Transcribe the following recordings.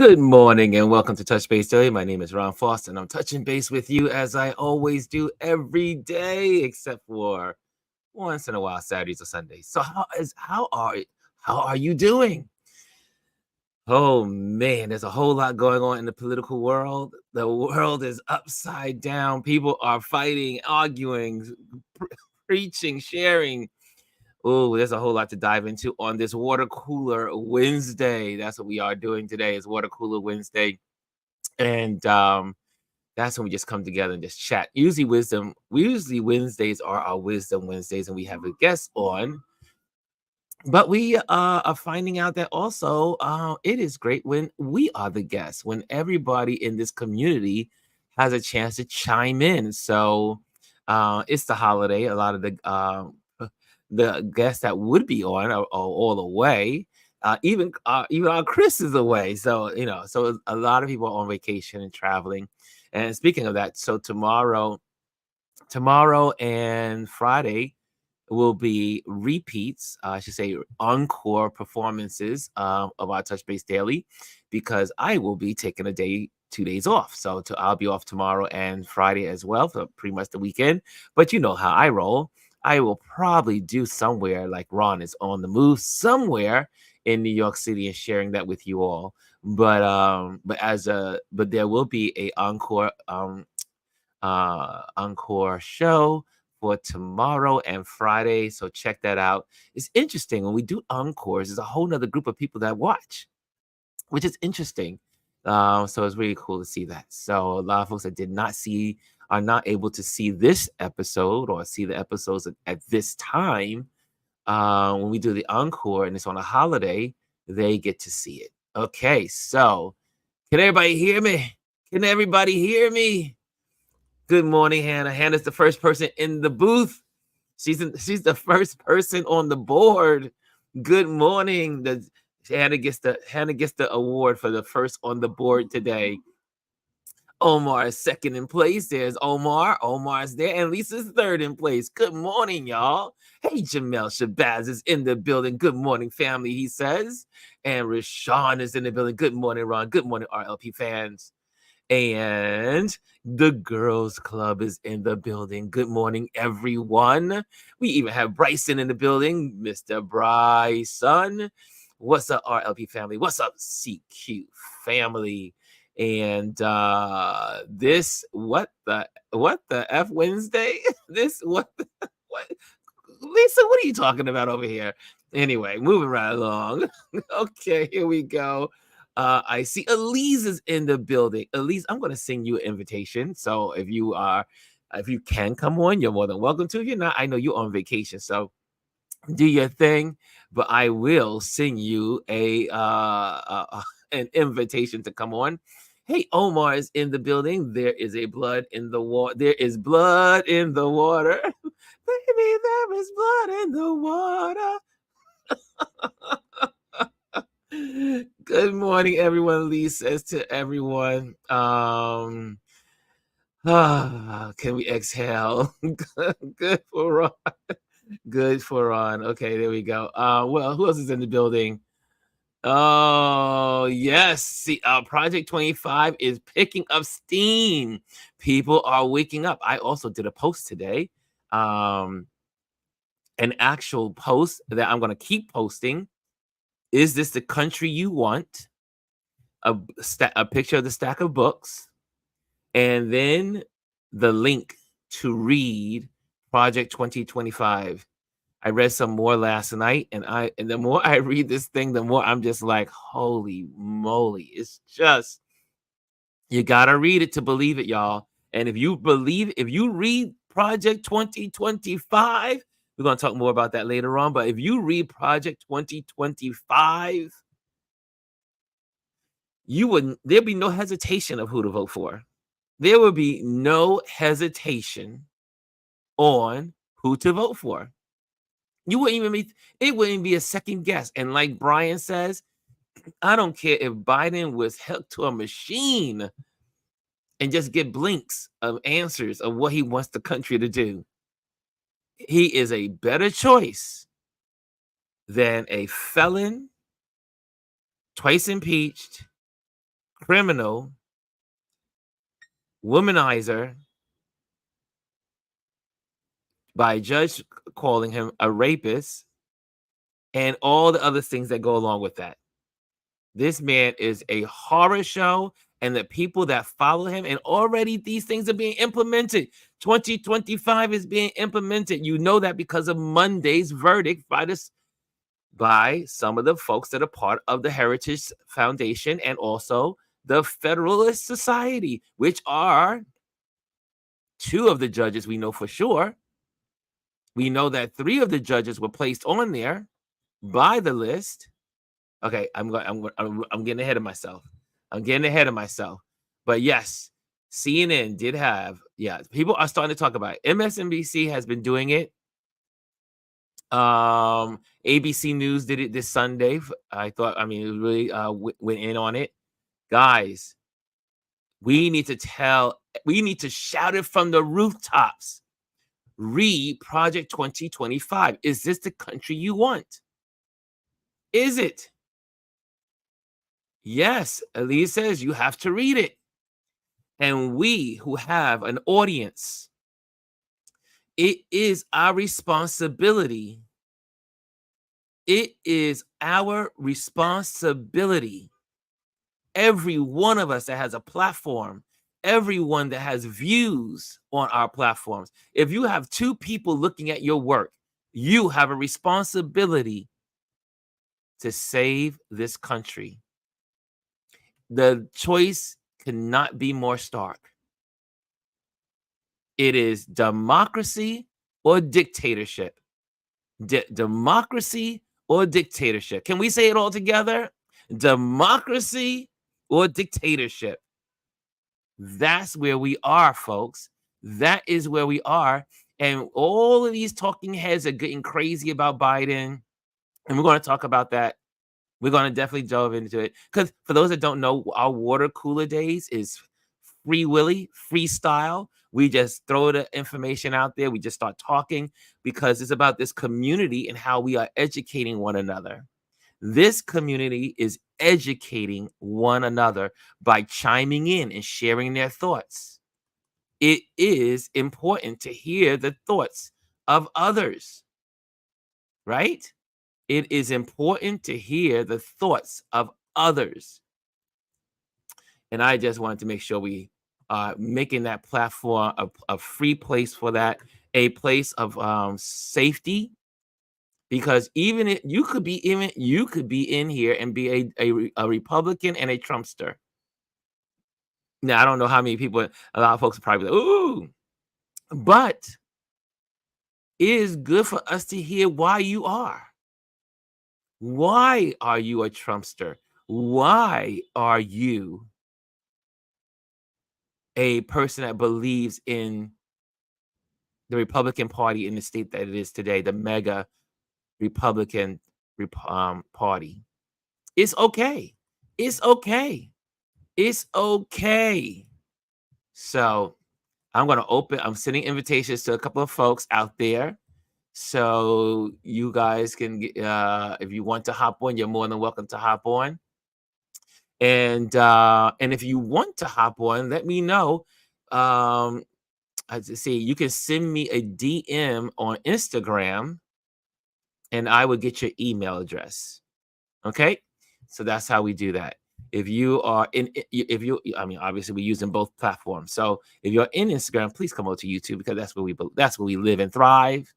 Good morning and welcome to Touch Base Daily. My name is Ron Foster and I'm touching base with you as I always do every day, except for once in a while, Saturdays or Sundays. So how are you doing? Oh man, there's a whole lot going on in the political world. The world is upside down. People are fighting, arguing, pre- preaching, sharing. Oh, there's a whole lot to dive into on this Water Cooler Wednesday. That's what we are doing today. Is Water Cooler Wednesday. And that's when we just come together and just chat. Usually Wednesdays are our wisdom Wednesdays, and we have a guest on. But we are finding out that also it is great when we are the guests, when everybody in this community has a chance to chime in. So it's the holiday. A lot of the guests that would be on are all away. Even our Chris is away. So so a lot of people are on vacation and traveling. And speaking of that, so tomorrow and Friday will be repeats, I should say encore performances of our Touch Base Daily, because I will be taking 2 days off. So I'll be off tomorrow and Friday as well for pretty much the weekend. But you know how I roll. I will probably do somewhere like Ron is on the move somewhere in New York City and sharing that with you all. But there will be a encore show for tomorrow and Friday. So check that out. It's interesting when we do encores, there's a whole nother group of people that watch, which is interesting. So it's really cool to see that. So a lot of folks that did not see are not able to see this episode or see the episodes at this time. When we do the encore and it's on a holiday, they get to see it. Okay, so can everybody hear me? Can everybody hear me? Good morning, Hannah. Hannah's the first person in the booth. She's the first person on the board. Good morning. Hannah gets the award for the first on the board today. Omar is second in place. There's Omar. Omar's there. And Lisa's third in place. Good morning, y'all. Hey, Jamel Shabazz is in the building. Good morning, family, he says. And Rashawn is in the building. Good morning, Ron. Good morning, RLP fans. And the girls club is in the building. Good morning, everyone. We even have Bryson in the building. Mr. Bryson. What's up, RLP family? What's up, CQ family? And this what the F Wednesday? This what Lisa, what are you talking about over here? Anyway, moving right along. Okay, here we go. I see Elise is in the building. Elise, I'm going to send you an invitation. So if you can come on, you're more than welcome to. If you're not, I know you're on vacation, so do your thing. But I will send you an invitation to come on. Hey, Omar is in the building. There is blood in the water. There is blood in the water. Baby, there is blood in the water. Good morning, everyone. Lee says to everyone. Can we exhale? Good for Ron. Good for Ron. Okay, there we go. Well, who else is in the building? Oh, yes. See, Project 25 is picking up steam. People are waking up. I also did a post today. An actual post that I'm going to keep posting. Is this the country you want? A picture of the stack of books, and then the link to read Project 2025. I read some more last night, and the more I read this thing, the more I'm just like, holy moly. It's just, you gotta read it to believe it, y'all. And if you read Project 2025, we're gonna talk more about that later on. But if you read Project 2025, there'd be no hesitation of who to vote for. There would be no hesitation on who to vote for. It wouldn't be a second guess. And like Brian says, I don't care if Biden was hooked to a machine and just get blinks of answers of what he wants the country to do. He is a better choice than a felon, twice impeached, criminal, womanizer, by a judge calling him a rapist, and all the other things that go along with that. This man is a horror show, and the people that follow him, and already these things are being implemented. 2025 is being implemented. You know that because of Monday's verdict by some of the folks that are part of the Heritage Foundation and also the Federalist Society, which are two of the judges we know for sure. We know that three of the judges were placed on there by the list. Okay, I'm getting ahead of myself. I'm getting ahead of myself. But yes, CNN did have, yeah, people are starting to talk about it. MSNBC has been doing it. ABC News did it this Sunday. I mean, it really went in on it. Guys, we need to shout it from the rooftops. Read Project 2025. Is this the country you want? Is it? Yes, Elise says you have to read it. And we who have an audience, it is our responsibility. It is our responsibility. Every one of us that has a platform, everyone that has views on our platforms, if you have two people looking at your work, you have a responsibility to save this country. The choice cannot be more stark. It is democracy or dictatorship. Democracy or dictatorship. Can we say it all together? Democracy or dictatorship. That's where we are, folks. That is where we are. And all of these talking heads are getting crazy about Biden. And we're going to talk about that. We're going to definitely delve into it. Because for those that don't know, our water cooler days is free willy, freestyle. We just throw the information out there. We just start talking because it's about this community and how we are educating one another. This community is educating one another by chiming in and sharing their thoughts. It is important to hear the thoughts of others, right? It is important to hear the thoughts of others. And I just wanted to make sure we are making that platform a free place for that, a place of safety. Because even you could be in here and be a Republican and a Trumpster. Now I don't know how many people. A lot of folks are probably like, "Ooh," but it is good for us to hear why you are. Why are you a Trumpster? Why are you a person that believes in the Republican Party in the state that it is today, the mega Republican party? It's okay. It's okay. It's okay. So I'm sending invitations to a couple of folks out there. So you guys can get, if you want to hop on, you're more than welcome to hop on. And if you want to hop on, let me know. As I say, you can send me a DM on Instagram and I will get your email address. Okay? So that's how we do that. If you are I mean, obviously we're using both platforms. So if you're in Instagram, please come over to YouTube because that's where we live and thrive.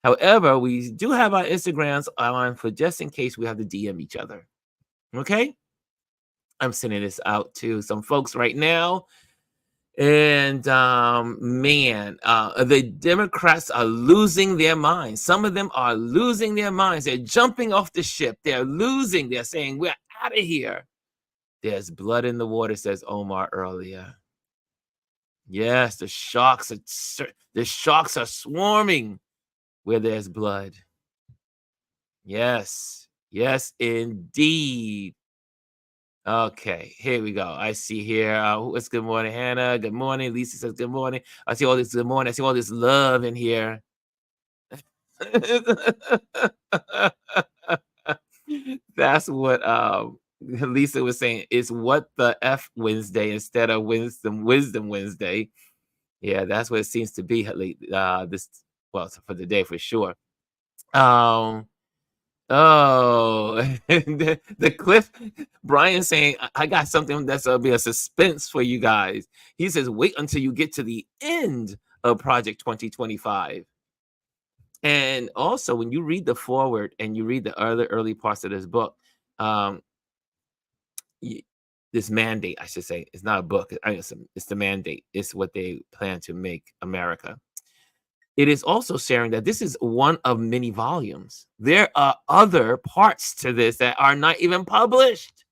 However, we do have our Instagrams on for just in case we have to DM each other. Okay? I'm sending this out to some folks right now. And man, the Democrats are losing their minds. Some of them are losing their minds. They're jumping off the ship. They're losing. They're saying, we're out of here. There's blood in the water, says Omar earlier. Yes, the sharks are swarming where there's blood. Yes, yes, indeed. Okay, here we go. I see here. It's good morning, Hannah. Good morning. Lisa says good morning. I see all this good morning. I see all this love in here. That's what Lisa was saying it's what the F Wednesday instead of Wisdom Wednesday. Yeah, that's what it seems to be. This well for the day for sure. Oh, the Cliff Brian saying I got something that's be a suspense for you guys. He says wait until you get to the end of Project 2025. And also, when you read the forward and you read the early parts of this book, um, this mandate, I should say, it's not a book. It's the mandate. It's what they plan to make America. It is also sharing that this is one of many volumes. There are other parts to this that are not even published.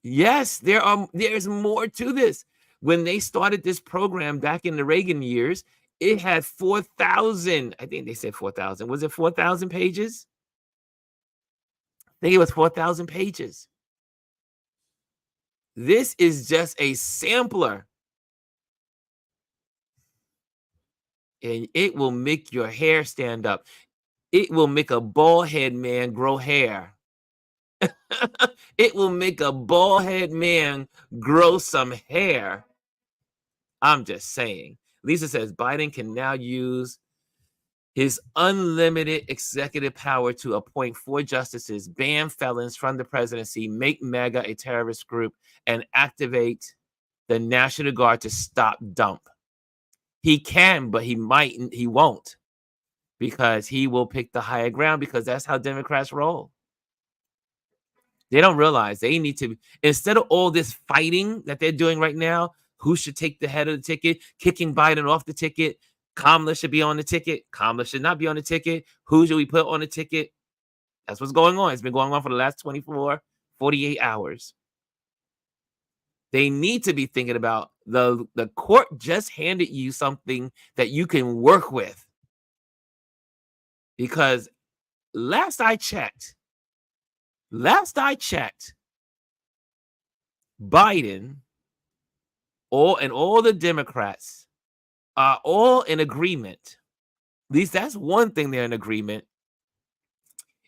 Yes, there's more to this. When they started this program back in the Reagan years, it had 4,000. I think they said 4,000. Was it 4,000 pages? I think it was 4,000 pages. This is just a sampler. And it will make your hair stand up. It will make a bald head man grow hair. It will make a bald head man grow some hair. I'm just saying. Lisa says Biden can now use his unlimited executive power to appoint 4 justices, ban felons from the presidency, make MAGA a terrorist group, and activate the National Guard to stop dump. He can, but he won't, because he will pick the higher ground, because that's how Democrats roll. They don't realize they need to, instead of all this fighting that they're doing right now, who should take the head of the ticket, kicking Biden off the ticket, Kamala should be on the ticket, Kamala should not be on the ticket, who should we put on the ticket? That's what's going on. It's been going on for the last 24, 48 hours. They need to be thinking about the court just handed you something that you can work with. Because last I checked, Biden and all the Democrats are all in agreement. At least that's one thing they're in agreement,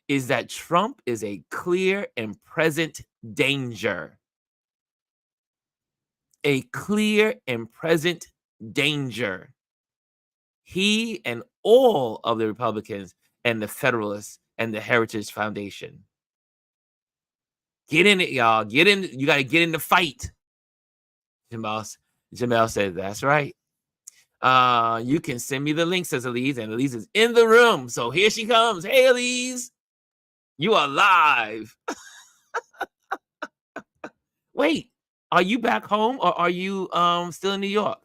is that Trump is a clear and present danger. A clear and present danger. He and all of the Republicans and the Federalists and the Heritage Foundation. Get in it, y'all. Get in. You got to get in the fight. Jamel says, that's right. You can send me the link, says Elise, and Elise is in the room. So here she comes. Hey, Elise. You are live. Wait, are you back home or are you still in New York?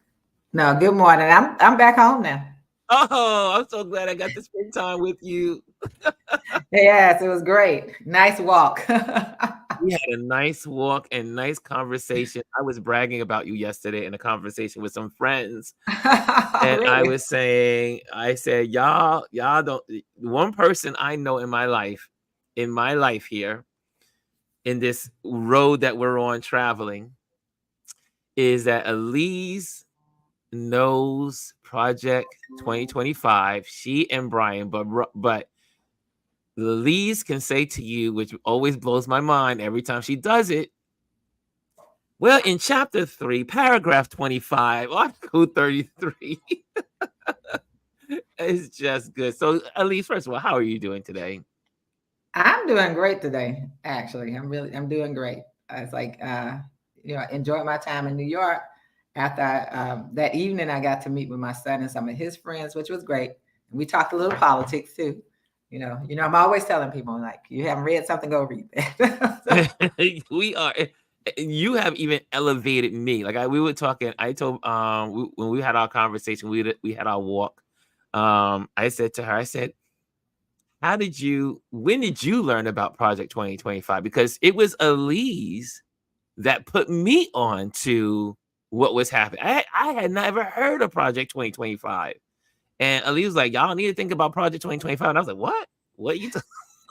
No, good morning. I'm back home now. Oh, I'm so glad I got to spend time with you. Yes, it was great. Nice walk. We had a nice walk and nice conversation. I was bragging about you yesterday in a conversation with some friends. And Really? I said, y'all don't, one person I know in my life here, in this road that we're on traveling, is that Elise knows Project 2025. She and Brian, but Elise can say to you, which always blows my mind every time she does it, well, in chapter 3, paragraph 25, article 33. It's just good. So, Elise, first of all, how are you doing today? I'm doing great today. Actually, I'm doing great. It's like, enjoyed my time in New York. After that evening, I got to meet with my son and some of his friends, which was great. And we talked a little politics too. I'm always telling people, like, you haven't read something, go read that. We are. You have even elevated me. Like we were talking. I told when we had our conversation, we had our walk. I said to her, I said, when did you learn about Project 2025? Because it was Elise that put me on to what was happening. I had never heard of Project 2025. And Elise was like, y'all need to think about Project 2025. And I was like, what? What are you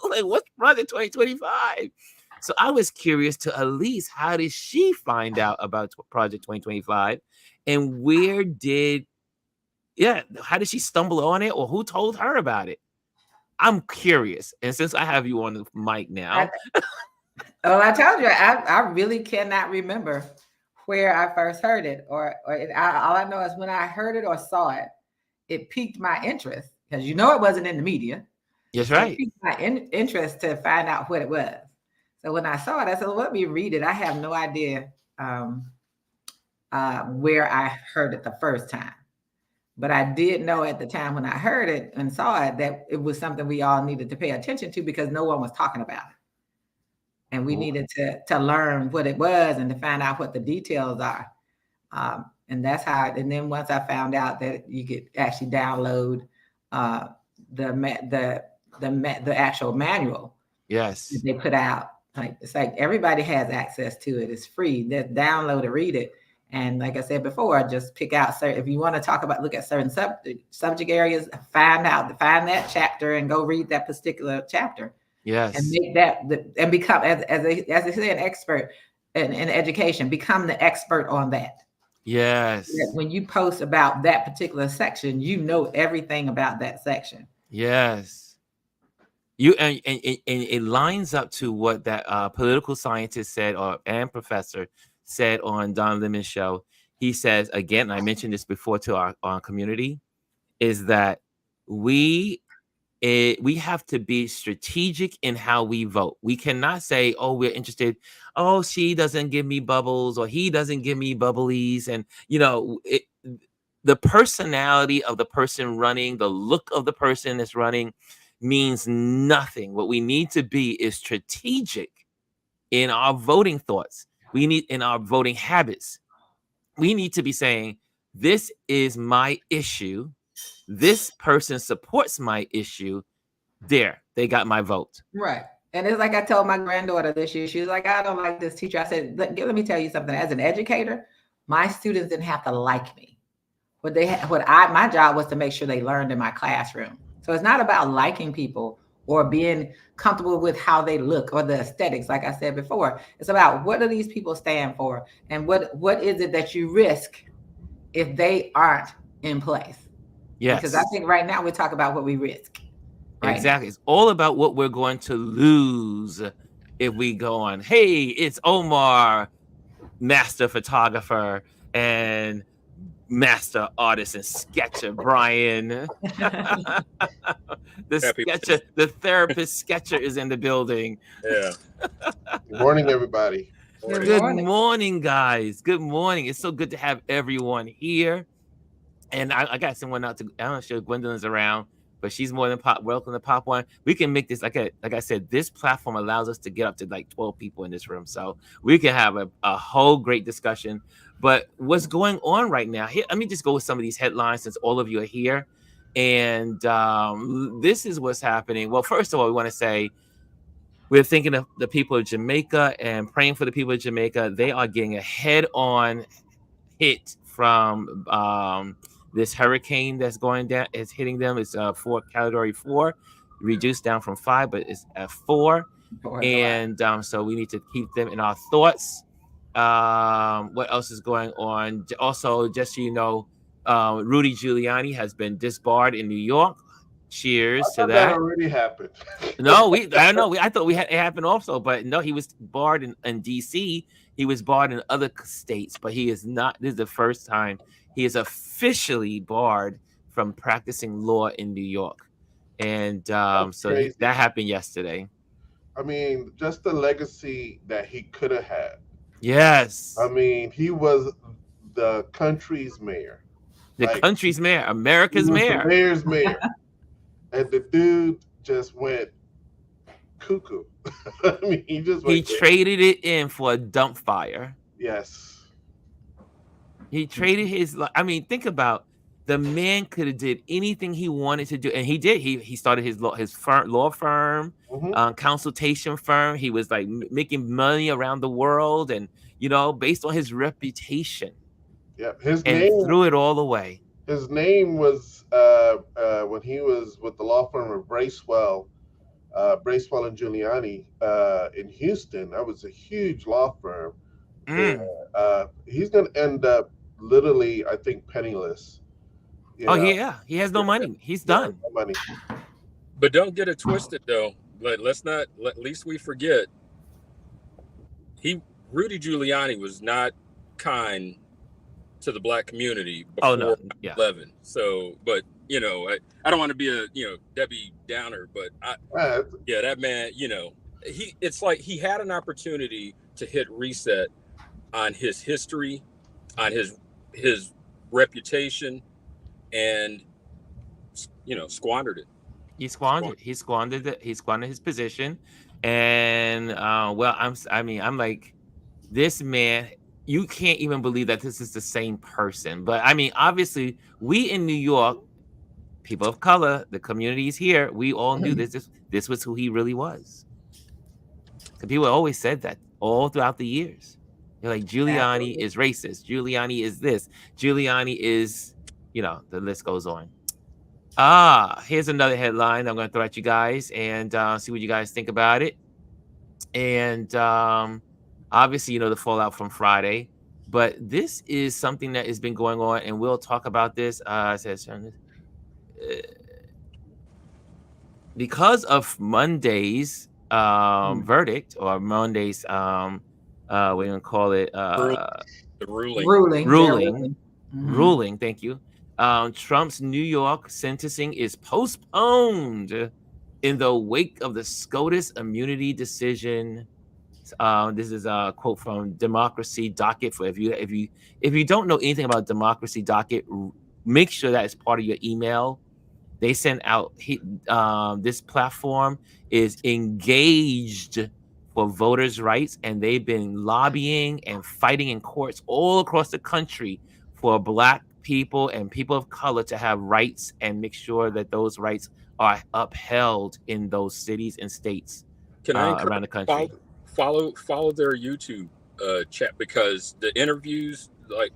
like, what's Project 2025? So I was curious to Elise, how did she find out about Project 2025? And how did she stumble on it, or who told her about it? I'm curious, and since I have you on the mic I, now, well, I told you, I really cannot remember where I first heard it, all I know is when I heard it or saw it, it piqued my interest because it wasn't in the media. that's It right. piqued my interest to find out what it was. So when I saw it, I said, well, let me read it. I have no idea um, where I heard it the first time. But I did know at the time when I heard it and saw it that it was something we all needed to pay attention to because no one was talking about it. And we needed to learn what it was and to find out what the details are. And that's how. And then once I found out that you could actually download uh, the actual manual that Yes, they put out, like it's like everybody has access to it. It's free. Just download it, read it, and like I said before, just pick out certain. If you want to look at certain subject areas, find that chapter and go read that particular chapter and yes, make and become as they say an expert in education, become the expert on that. yes, When you post about that particular section, you know everything about that section. yes. You and it lines up to what that political scientist said, or and professor said on Don Lemon's show. He says again, and I mentioned this before to our community, is that we we have to be strategic in how we vote. We cannot say, "Oh, we're interested. Oh, she doesn't give me bubbles, or he doesn't give me bubblies," and the personality of the person running, the look of the person that's running, means nothing. What we need to be is strategic in our voting thoughts. We need in our voting habits. We need to be saying, "This is my issue. This person supports my issue. There, they got my vote." Right. And it's like I told my granddaughter this year, she was like, I don't like this teacher. I said, let me tell you something. As an educator, my students didn't have to like me. My job was to make sure they learned in my classroom. So it's not about liking people or being comfortable with how they look or the aesthetics. Like I said before, it's about what do these people stand for and what is it that you risk if they aren't in place. Because I Yes, think right now we talk about what we risk right now. exactly. It's all about what we're going to lose if we go on. Hey, it's Omar, master photographer and master artist and sketcher, Brian. The Happy. sketcher, the therapist sketcher is in the building. Yeah. Good morning, everybody. Good Morning. Good morning. morning, guys. Good morning. It's so good to have everyone here. And I got someone out to. I'm not sure Gwendolyn's around, but she's more than welcome to pop one. We can make this like I said. This platform allows us to get up to like 12 people in this room, so we can have a whole great discussion. But what's going on right now? Here, let me just go with some of these headlines since all of you are here, and this is what's happening. Well, first of all, we want to say we're thinking of the people of Jamaica and praying for the people of Jamaica. They are getting a head-on hit from this hurricane that's going down. It's hitting them. It's category 4, reduced down from 5, but it's at 4. And so we need to keep them in our thoughts. What else is going on? Also, just so you know, Rudy Giuliani has been disbarred in New York. Cheers to I thought that that. already happened. No, I don't know. I thought it happened also, but no, he was barred in DC. He was barred in other states, but he is not. This is the first time he is officially barred from practicing law in New York, and That's so crazy. that happened yesterday. I mean, just the legacy that he could have had. Yes, I mean, he was the country's mayor. the Like, country's mayor, he America's was the mayor. mayor's mayor. And the dude just went cuckoo. I mean, he just He went crazy. traded it in for a dump fire. Yes. He traded his. I mean, think about the man could have did anything he wanted to do, and he did. He started his law firm, Hmm. consultation firm. He was like making money around the world, and based on his reputation, Yeah. and threw it all away. His name was when he was with the law firm of Bracewell and Giuliani in Houston. That was a huge law firm. And Mm. he's going to end up literally, I think, penniless. You Oh know, yeah, he has no yeah, money. He's yeah, done. no money. But don't get it twisted though. Let's not. At least we forget he Rudy Giuliani was not kind to the black community Oh no, before yeah. 11. So, but I don't want to be a Debbie Downer, but Right. yeah, that man, it's like he had an opportunity to hit reset on his history, on his reputation, and squandered it. He squandered. He squandered his position, and well, I'm like, this man. You can't even believe that this is the same person. But I mean, obviously, we in New York, people of color, the communities here, we all knew this was who he really was. And people always said that all throughout the years. They're like, Giuliani Absolutely. is racist. Giuliani is this. Giuliani is, the list goes on. Here's another headline I'm going to throw at you guys and see what you guys think about it. And obviously, the fallout from Friday. But this is something that has been going on, and we'll talk about this. It says, because of Monday's verdict, or Monday's we're gonna call it The ruling. ruling. Mhm. Thank you. Trump's New York sentencing is postponed in the wake of the SCOTUS immunity decision. This is a quote from Democracy Docket. For if you don't know anything about Democracy Docket, make sure that it's part of your email. They sent out this platform is engaged for voters' rights, and they've been lobbying and fighting in courts all across the country for Black people and people of color to have rights, and make sure that those rights are upheld in those cities and states Can I encourage around the country. follow their YouTube chat, because the interviews, like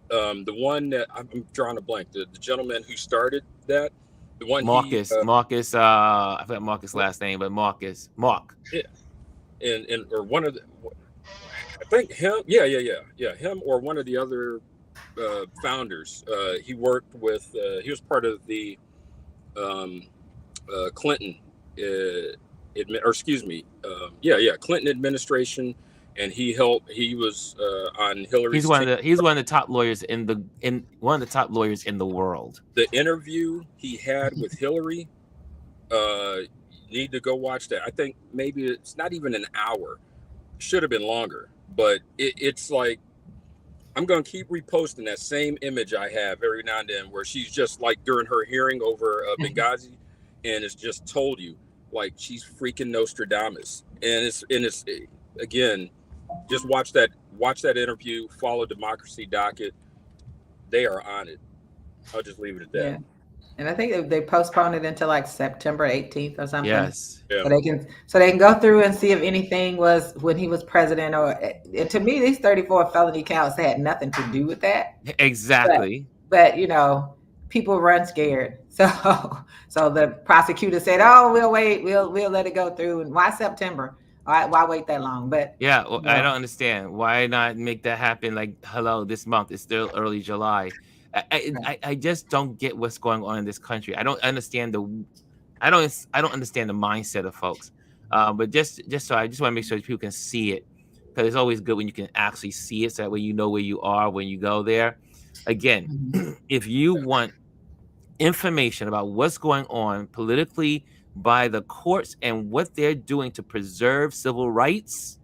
the one that I'm drawing a blank, the gentleman who started that, the one Marcus, I forgot Marcus' last name, but Mark. yeah, and or one of the, I think him, yeah, him or one of the other founders. He worked with, he was part of the um, Clinton, or excuse me, Clinton administration, and he was on Hillary's team. He's one of the top lawyers in the world. The interview he had with Hillary, uh, you need to go watch that. I think maybe it's not even an hour. Should have been longer, but it's like, I'm going to keep reposting that same image I have every now and then, where she's just like during her hearing over Benghazi, and it's just told you like she's freaking Nostradamus. And it's again, just watch that interview. Follow Democracy Docket. They are on it. I'll just leave it at that. Yeah. And I think they postponed it until like September 18th or something. Yes. Yeah. So they can go through and see if anything was when he was president, or and to me, these 34 felony counts had nothing to do with that. Exactly. But people run scared. So the prosecutor said, "Oh, we'll wait. We'll let it go through." And why September? Why wait that long? But Yeah, well, I don't understand. Why not make that happen? Like, hello, this month it's still early July. I just don't get what's going on in this country. I don't understand I don't understand the mindset of folks. But just so I just want to make sure that people can see it, because it's always good when you can actually see it, so that way you know where you are when you go there. Again, if you want information about what's going on politically by the courts and what they're doing to preserve civil rights,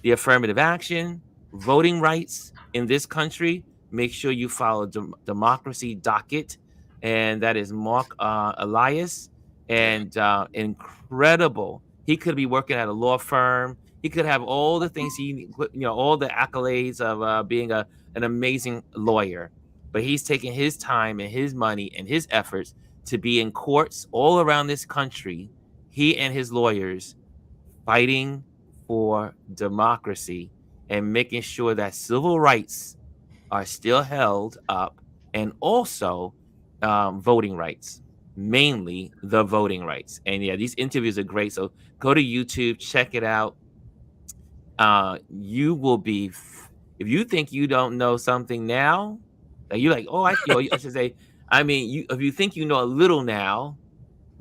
the affirmative action, voting rights in this country, make sure you follow Democracy Docket. And that is Mark Elias. And incredible. He could be working at a law firm. He could have all the things all the accolades of being an amazing lawyer. But he's taking his time and his money and his efforts to be in courts all around this country, he and his lawyers, fighting for democracy and making sure that civil rights are still held up, and also voting rights, mainly the voting rights. And yeah, these interviews are great. So go to YouTube, check it out. You will be, if you think you don't know something now, like you're like, oh, I should say, I mean, if you think you know a little now,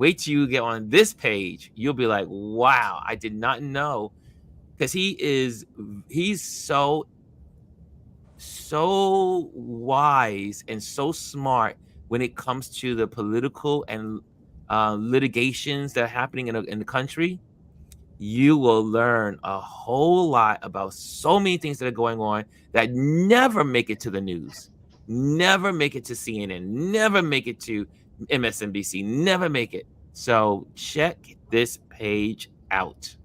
Wait till you get on this page. You'll be like, wow, I did not know. Because he's so wise and so smart when it comes to the political and litigations that are happening in the country. You will learn a whole lot about so many things that are going on that never make it to the news, never make it to CNN, never make it to MSNBC, never make it. So check this page out.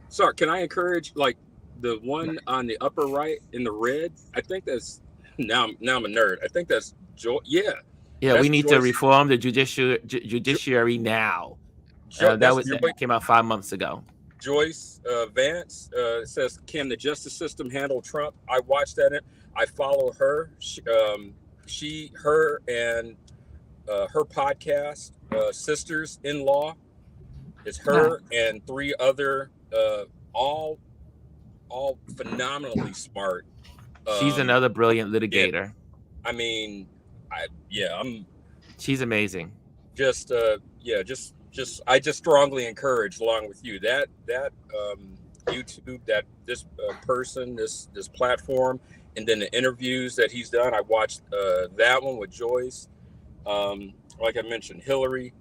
Sorry, can I encourage like the one on the upper right in the red? I think that's now I'm a nerd. I think that's Joy. Yeah, Yeah, we that's need to Joyce. reform the judiciary now. That came out 5 months ago. Joyce Vance says, "Can the justice system handle Trump?" I watched that. I follow her. Her and her podcast, Sisters-in-Law. It's her and 3 other, all phenomenally smart. She's another brilliant litigator. Yeah, I mean, she's amazing. I just strongly encourage, along with you, that YouTube, that this person, this platform, and then the interviews that he's done. I watched that one with Joyce. Like I mentioned, Hillary.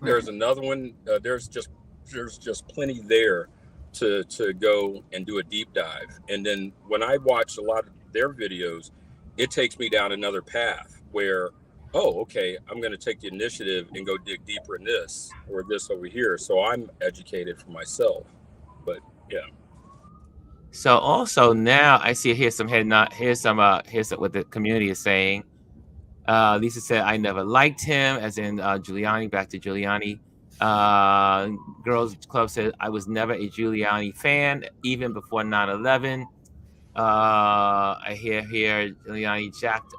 There's another one. There's just plenty there to go and do a deep dive. And then when I watch a lot of their videos, it takes me down another path where, oh, okay, I'm going to take the initiative and go dig deeper in this or this over here. So I'm educated for myself. But yeah. So also now I see here's what the community is saying. Lisa said, I never liked him, as in Giuliani, back to Giuliani. Girls Club said, I was never a Giuliani fan, even before 9/11. I hear here Giuliani jacked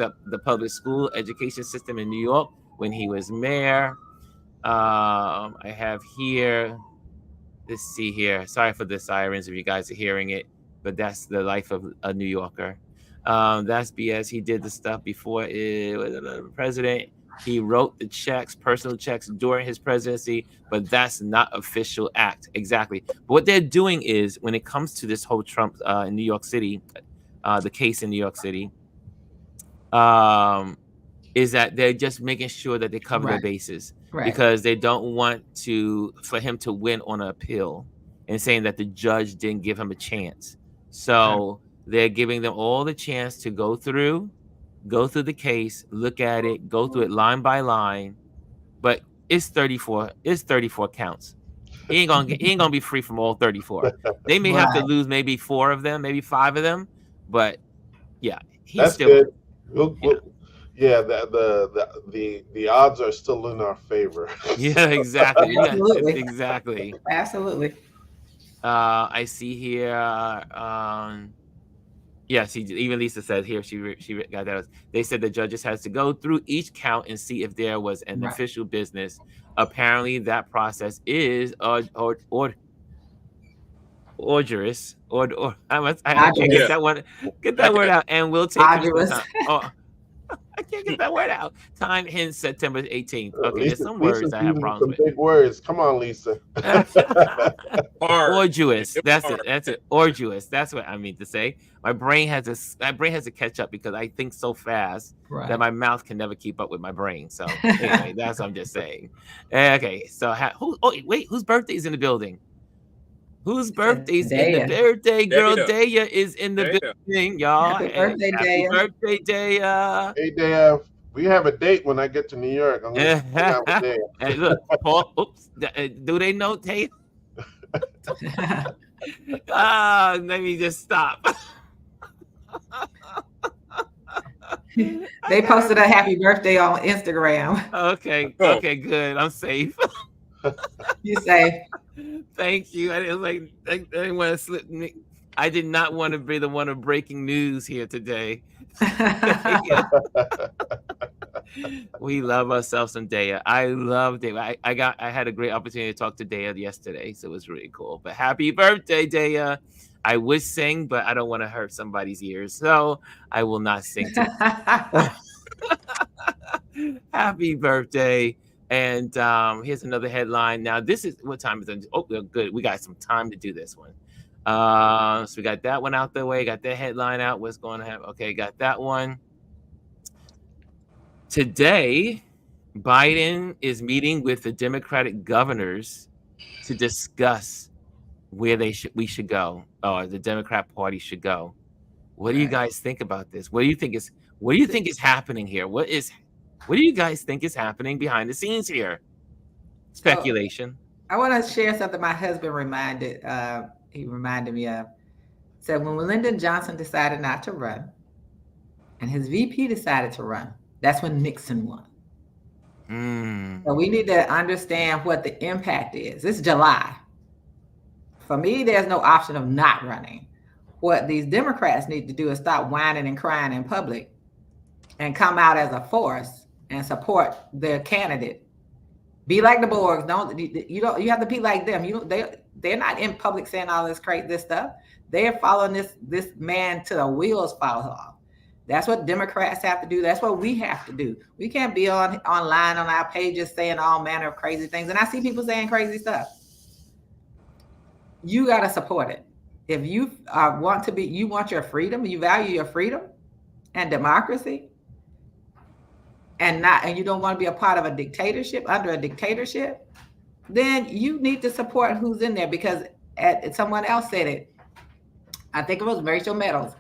up the public school education system in New York when he was mayor. I have here, let's see here. Sorry for the sirens if you guys are hearing it, but that's the life of a New Yorker. That's BS. He did the stuff before it was the president. He wrote the checks, personal checks during his presidency, but that's not official act. Exactly. But what they're doing is, when it comes to this whole Trump in New York City, the case in New York City, is that they're just making sure that they cover their bases, because they don't want for him to win on an appeal and saying that the judge didn't give him a chance. So they're giving them all the chance to go through the case, look at it, go through it line by line. But it's 34 counts. He ain't gonna be free from all 34. They may have to lose maybe 4 of them, maybe 5 of them, but yeah, that's still good. Yeah, the odds are still in our favor. Yeah, exactly. Absolutely. Exactly. Absolutely. I see here. Yes, even Lisa said here, she got that. They said the judges has to go through each count and see if there was an official business. Apparently, that process is arduous. I can't get that one. Get that word out, and we'll take it. I can't get that word out. Time ends September 18th. Okay, there's some words I have problems with. Big words. Come on, Lisa. Arduous. That's it. Arduous. That's what I mean to say. My brain has to catch up, because I think so fast that my mouth can never keep up with my brain. So anyway, that's what I'm just saying. Okay, so whose birthday is in the building? Whose birthday's in the birthday? Girl, Daya is in the building, y'all. Happy birthday, Daya. Happy birthday, Daya. Hey, Daya. We have a date when I get to New York. I'm gonna hang out with Daya. Hey, look, Paul. Oops. Do they know Daya? Let me just stop. They posted a happy birthday on Instagram. Okay, good. I'm safe. You safe. Thank you. I didn't want to slip me. I did not want to be the one of breaking news here today. We love ourselves some Daya. I love Daya. I had a great opportunity to talk to Daya yesterday, so it was really cool. But happy birthday, Daya. I would sing, but I don't want to hurt somebody's ears, so I will not sing today. Happy birthday. And here's another headline. Now, this is what time is it? Oh, good. We got some time to do this one. So we got that one out the way, got that headline out. What's going to happen? Okay, got that one. Today, Biden is meeting with the Democratic governors to discuss where we should go, or the Democrat Party should go. What do you guys think about this? What do you think is happening here? What do you guys think is happening behind the scenes here? Speculation. I want to share something my husband he reminded me of. Said when Lyndon Johnson decided not to run and his VP decided to run, that's when Nixon won. So we need to understand what the impact is. It's July. For me, there's no option of not running. What these Democrats need to do is stop whining and crying in public and come out as a force and support their candidate. Be like the Borgs. You have to be like them. They're not in public saying all this stuff. They're following this man to the wheels fall off. That's what Democrats have to do. That's what we have to do. We can't be online on our pages saying all manner of crazy things. And I see people saying crazy stuff. You got to support it. If you you want your freedom, you value your freedom and democracy, and you don't want to be a part of a dictatorship, under a dictatorship, then you need to support who's in there, because someone else said it. I think it was Rachel Meadows.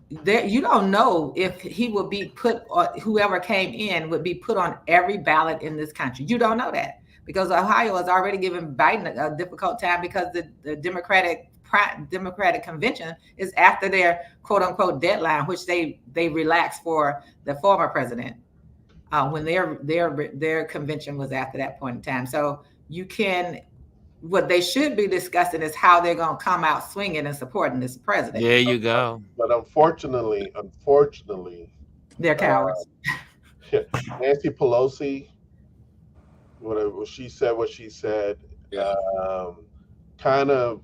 You don't know if he will be put, or whoever came in would be put on every ballot in this country. You don't know that, because Ohio has already given Biden a difficult time, because the Democratic convention is after their quote unquote deadline, which they relaxed for the former president when their convention was after that point in time. So what they should be discussing is how they're going to come out swinging and supporting this president. There you go. But unfortunately, they're cowards. Nancy Pelosi, what she said, kind of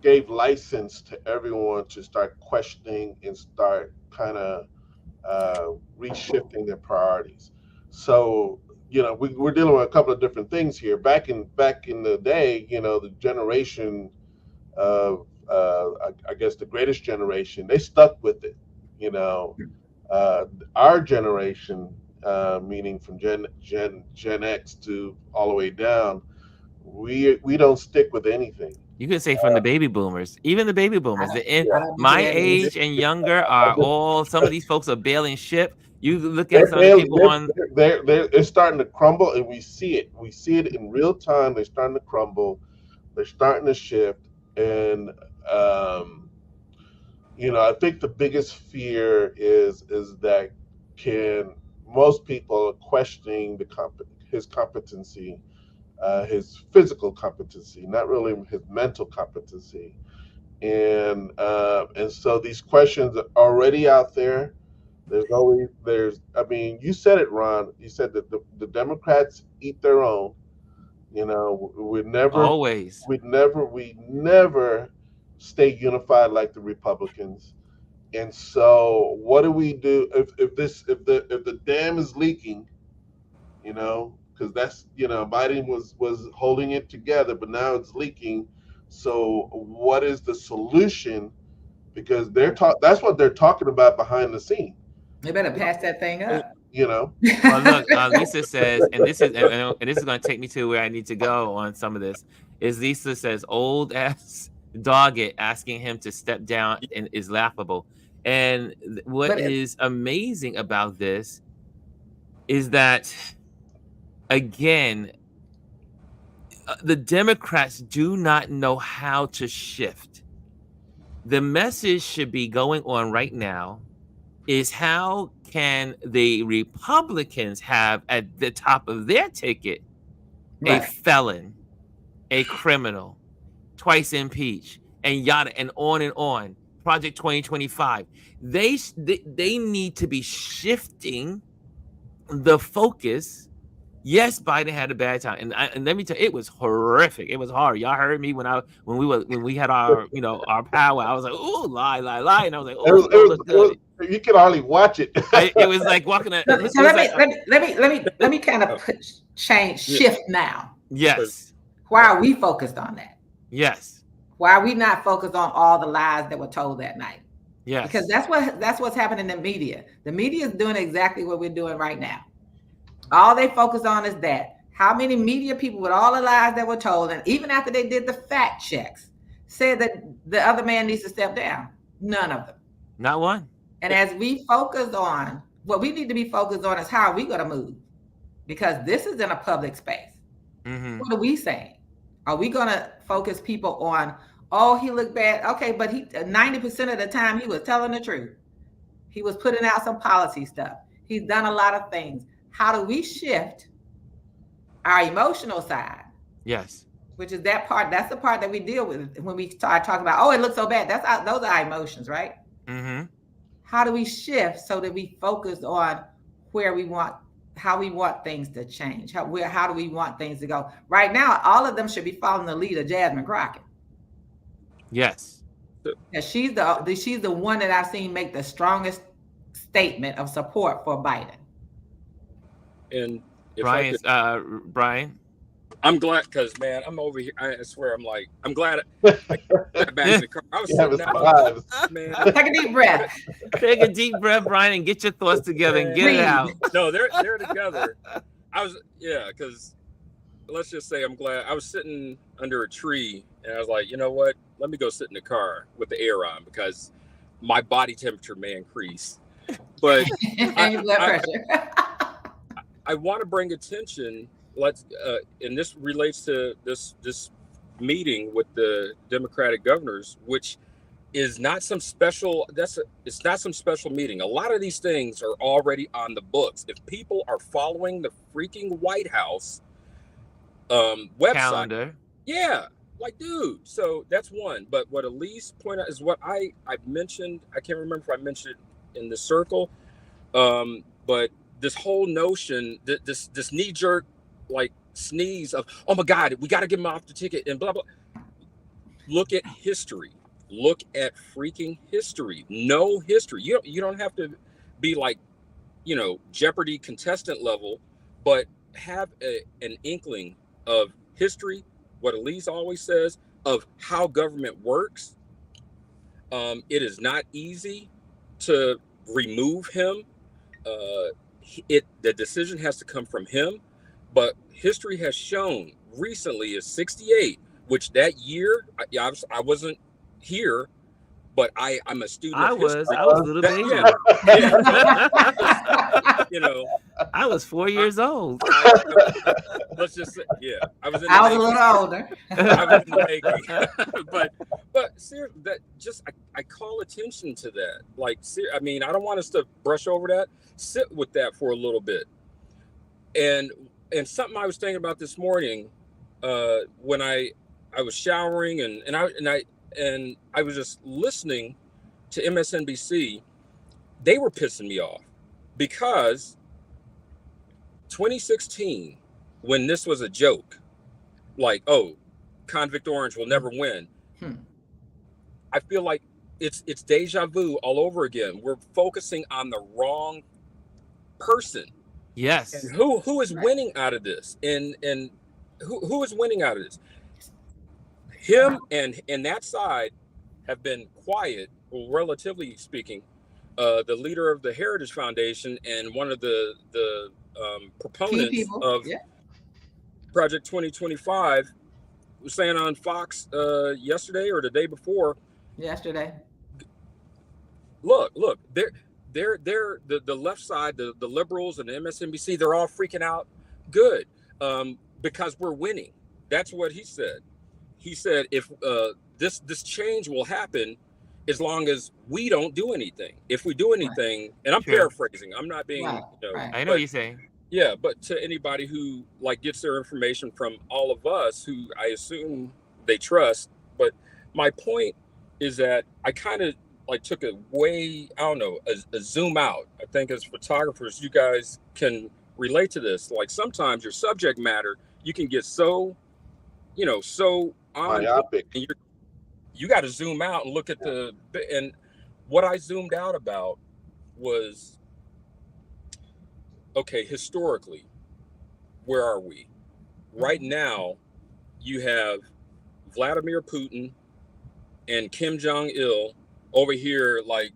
gave license to everyone to start questioning and start kind of reshifting their priorities. So, we're dealing with a couple of different things here. Back in the day, the generation of I guess the greatest generation, they stuck with it. Our generation, meaning from Gen X to all the way down, we don't stick with anything. You could say from the baby boomers, even the baby boomers, my age and younger are all. Some of these folks are bailing ship. You look at some of the people they're starting to crumble, and we see it. We see it in real time. They're starting to crumble. They're starting to shift, and I think the biggest fear is that most people are questioning his competency, his physical competency, not really his mental competency, and so these questions are already out there. You said it, Ron. You said that the Democrats eat their own. We never stay unified like the Republicans. And so, what do we do if the dam is leaking? Because that's Biden was holding it together, but now it's leaking. So, what is the solution? Because that's what they're talking about behind the scene. They better pass that thing up. Well, look, Lisa says, and this is going to take me to where I need to go on some of this. Is Lisa says old ass Doggett asking him to step down and is laughable. And what is amazing about this is that, again, the Democrats do not know how to shift. The message should be going on right now is how can the Republicans have at the top of their ticket a felon, a criminal, twice impeached, and yada, and on. Project 2025. They need to be shifting the focus. Yes, Biden had a bad time, and let me tell you, it was horrific. It was hard. Y'all heard me when we had our our power. I was like, "Ooh, lie," and I was like, "Oh, it looked good." You can hardly watch it. It was like walking a. So It was let like, me kind of shift now. yes, Why are we focused on that? yes, Why are we not focused on all the lies that were told that night? yes. Because that's what's happening in the media. The media is doing exactly what we're doing right now. All they focus on is that. How many media people with all the lies that were told, and even after they did the fact checks, said that the other man needs to step down? None of them. Not one. And as we focus on what we need to be focused on is how are we going to move? Because this is in a public space. Mm-hmm. What are we saying? Are we going to focus people on, oh, he looked bad? Okay, but 90% of the time he was telling the truth. He was putting out some policy stuff. He's done a lot of things. How do we shift our emotional side? Yes. Which is that part. That's the part that we deal with when we start talking about, oh, it looks so bad. Those are our emotions, right? Mm-hmm. How do we shift so that we focus on how we want things to change? How do we want things to go? Right now, all of them should be following the lead of Jasmine Crockett. Yes. And she's the one that I've seen make the strongest statement of support for Biden. And if Brian. I'm glad because, man, I'm over here. I swear, I'm glad I got back in the car. I was sitting down, man. Take a deep breath. Take a deep breath, Brian, and get your thoughts together and get it out. No, they're together. Because let's just say I'm glad. I was sitting under a tree, and I was like, you know what? Let me go sit in the car with the air on because my body temperature may increase. But I want to bring attention. And this relates to this meeting with the Democratic governors, which is not some special. It's not some special meeting. A lot of these things are already on the books. If people are following the freaking White House website, calendar, yeah, like, dude. So that's one. But what Elise pointed out is what I mentioned. I can't remember if I mentioned it in the circle, but this whole notion, this knee jerk, like sneeze of, oh my God, we got to get him off the ticket and blah, blah. Look at history. Look at freaking history. Know history. You don't have to be like, Jeopardy contestant level, but have an inkling of history, what Elise always says, of how government works. It is not easy to remove him. The decision has to come from him. But history has shown recently is 68, which that year, I wasn't here, but I'm a student of history. I was a little baby. Yeah. I was 4 years old. Let's just say, yeah. I was a little older. I was in the making. But seriously, I call attention to that. Like, I don't want us to brush over that. Sit with that for a little bit. And something I was thinking about this morning, when I was showering and I was just listening to MSNBC, they were pissing me off because 2016, when this was a joke, like, oh, Convict Orange will never win. I feel like it's deja vu all over again. We're focusing on the wrong person. Yes. And who is winning out of this? And who is winning out of this? Him and that side have been quiet, well, relatively speaking. The leader of the Heritage Foundation and one of the proponents of Project 2025 was saying on Fox yesterday or the day before. Yesterday. Look, they're the left side, the liberals and the MSNBC, they're all freaking out. Good, because we're winning. That's what he said. He said if this change will happen as long as we don't do anything. If we do anything, and I'm paraphrasing, I'm not being. I know what you're saying. Yeah, but to anybody who gets their information from all of us, who I assume they trust. But my point is that I kind of took a way, I don't know, a zoom out. I think as photographers, you guys can relate to this. Like sometimes your subject matter, you can get so myopic, and you got to zoom out and look at and what I zoomed out about was, okay, historically, where are we? Right now, you have Vladimir Putin and Kim Jong Il over here, like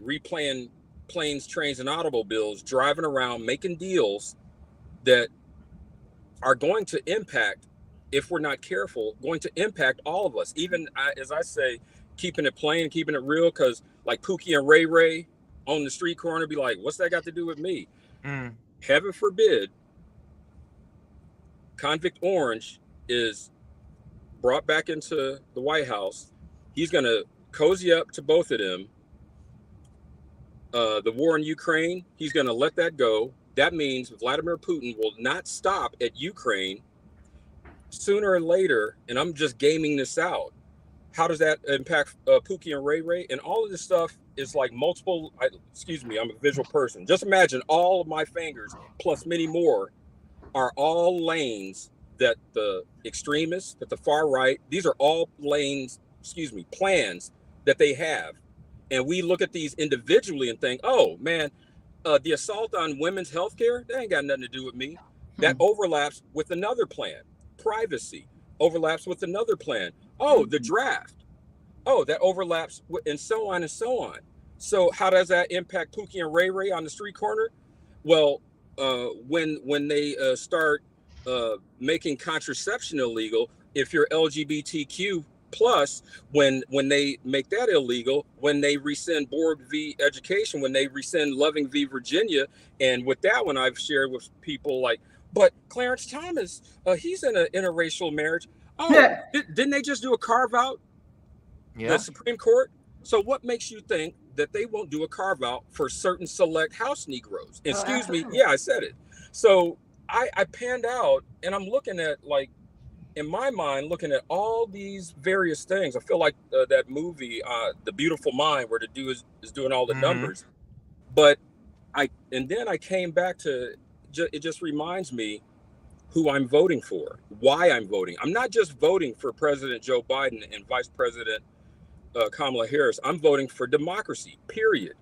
replaying planes, trains, and automobiles, driving around, making deals that are going to impact, if we're not careful, going to impact all of us. Even as I say, keeping it plain, keeping it real, because like Pookie and Ray Ray on the street corner be like, what's that got to do with me? Heaven forbid, Convict Orange is brought back into the White House. He's going to cozy up to both of them. The war in Ukraine, he's going to let that go. That means Vladimir Putin will not stop at Ukraine. Sooner or later, and I'm just gaming this out, how does that impact Pookie and Ray Ray? And all of this stuff is like multiple, excuse me, I'm a visual person. Just imagine all of my fingers plus many more are all lanes that the extremists, that the far right, these are all lanes, excuse me, plans that they have. And we look at these individually and think, oh man, the assault on women's health care, that ain't got nothing to do with me. That overlaps with another plan. Privacy overlaps with another plan. Oh, the draft. Oh, that overlaps with, and so on and so on. So how does that impact Pookie and Ray Ray on the street corner? Well, when they start making contraception illegal, if you're LGBTQ plus, when they make that illegal, when they rescind Board v. Education, when they rescind Loving v. Virginia, and with that one I've shared with people like, but Clarence Thomas, he's in an interracial marriage. Oh, didn't they just do a carve out? Yeah. The Supreme Court. So what makes you think that they won't do a carve out for certain select House Negroes? Excuse me. Yeah, I said it. So I panned out and I'm looking at, like, in my mind, looking at all these various things. I feel like that movie, The Beautiful Mind, where the dude is doing all the numbers. But then I came back to, it just reminds me who I'm voting for, why I'm voting. I'm not just voting for President Joe Biden and Vice President Kamala Harris. I'm voting for democracy, period.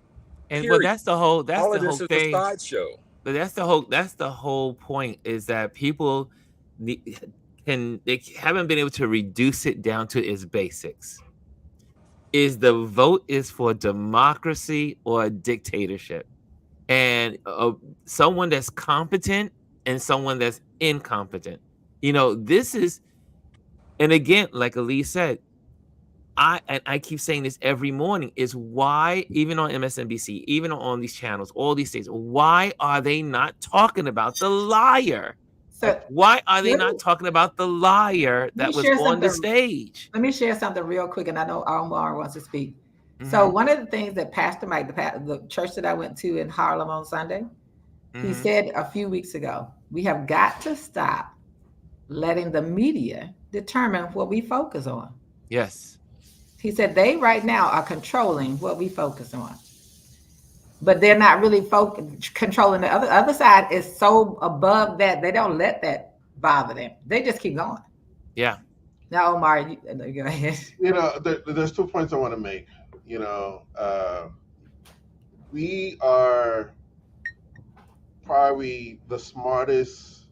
And but that's the whole all the of this whole is thing. a sideshow. But that's the whole point, is that people they haven't been able to reduce it down to its basics. Is the vote is for democracy or a dictatorship? And someone that's competent and someone that's incompetent. You know, this is, and again, like Elise said, I keep saying this every morning, is why, even on MSNBC, even on these channels, all these things, why are they not talking about the liar? So why are they not talking about the liar that was on the stage? Let me share something real quick, and I know Omar wants to speak. So one of the things that Pastor Mike, the church that I went to in Harlem on Sunday, he said a few weeks ago, we have got to stop letting the media determine what we focus on. Yes. He said they right now are controlling what we focus on, but they're not really controlling the other side. Is so above that they don't let that bother them. They just keep going. Yeah. Now, Omar, go ahead. You know, there's 2 points I want to make. You know, we are probably the smartest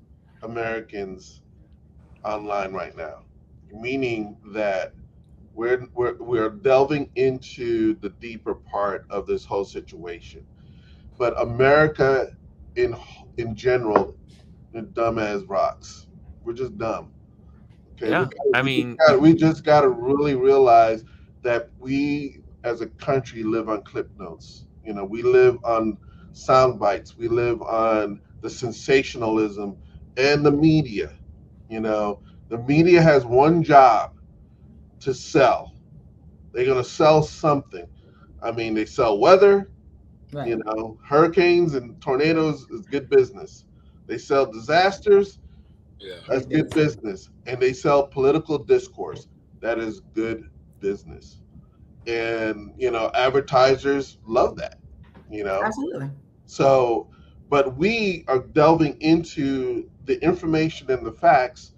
Americans online right now, meaning that we're delving into the deeper part of this whole situation. But America in general is dumb as rocks. We're just dumb. Okay. Yeah. We just got to really realize that we as a country live on clip notes. You know, we live on sound bites. We live on the sensationalism and the media. You know, the media has one job: to sell. They're going to sell something. I mean, they sell weather. Right. You know, hurricanes and tornadoes is good business. They sell disasters. Yeah. That's good business. And they sell political discourse. That is good business. And, you know, advertisers love that, you know. Absolutely. So, but we are delving into the information and the facts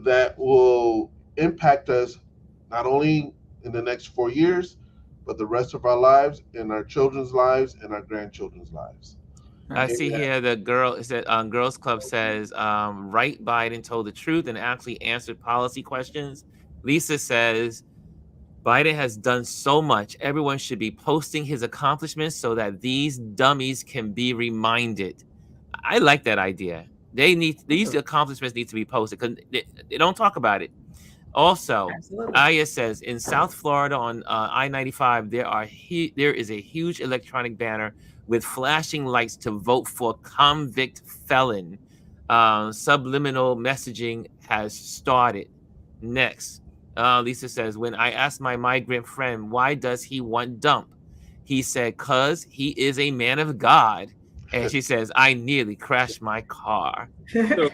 that will impact us not only in the next 4 years, but the rest of our lives and our children's lives and our grandchildren's lives. I Right. see And here the girl is that Girls Club says right Biden told the truth and actually answered policy questions. Lisa says Biden has done so much. Everyone should be posting his accomplishments so that these dummies can be reminded. I like that idea. These accomplishments need to be posted because they don't talk about it. Also, Absolutely. Aya says in South Florida on I-95 there is a huge electronic banner with flashing lights to vote for convict felon. Subliminal messaging has started. Next, Lisa says when I asked my migrant friend why does he want dump, he said cause he is a man of God, and she says I nearly crashed my car. So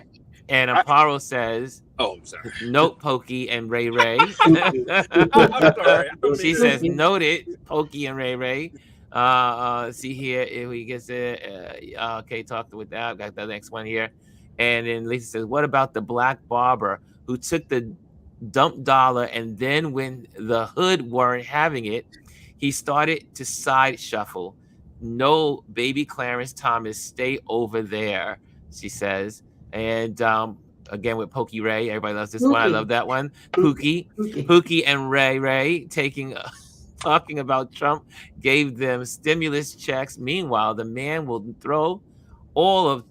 And I, Amparo says oh, I'm sorry. note Pokey and Ray Ray. I'm sorry. I don't mean She to. says noted Pokey and Ray Ray. See here if we get it. Okay, talked with that. Got the next one here. And then Lisa says, what about the black barber who took the dump dollar and then when the hood weren't having it, he started to side shuffle. No, baby Clarence Thomas, stay over there, she says. And again with Pokey Ray, everybody loves this one. I love that one. Pookie, Pookie and Ray Ray taking talking about Trump gave them stimulus checks. Meanwhile, the man will throw all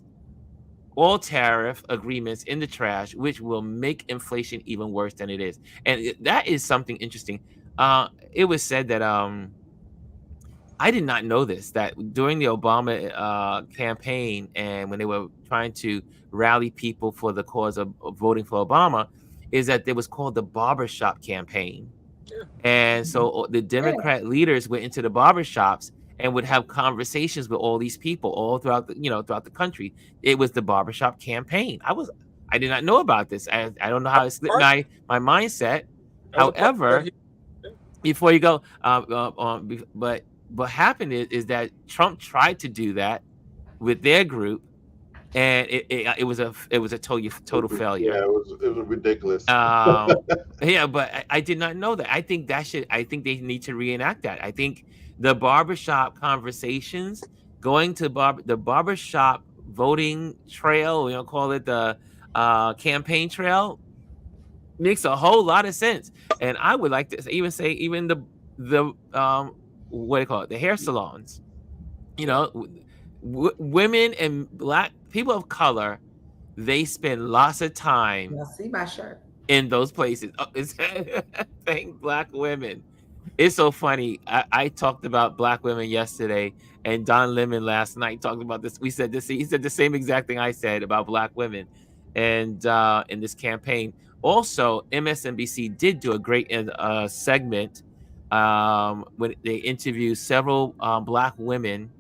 tariff agreements in the trash, which will make inflation even worse than it is. And that is something interesting. It was said that I did not know this, that during the Obama campaign and when they were trying to rally people for the cause of voting for Obama, is that it was called the barbershop campaign. Yeah. And so the Democrat leaders went into the barbershops and would have conversations with all these people all throughout throughout the country. It was the barbershop campaign. I did not know about this. I don't know how it slipped my mindset. That was a part of However, that. before you go, but what happened is that Trump tried to do that with their group, and it was a total failure. Yeah, it was ridiculous. Yeah, but I did not know that. I think they need to reenact that. I think the barbershop conversations, going to the barbershop voting trail, call it the campaign trail, makes a whole lot of sense. And I would like to even say even the what do you call it, the hair salons, women and black people of color, they spend lots of time See my shirt in those places. It's saying black women. It's so funny. I talked about black women yesterday, and Don Lemon last night talked about this. We said this. He said the same exact thing I said about black women, and in this campaign. Also, MSNBC did do a great segment when they interviewed several black women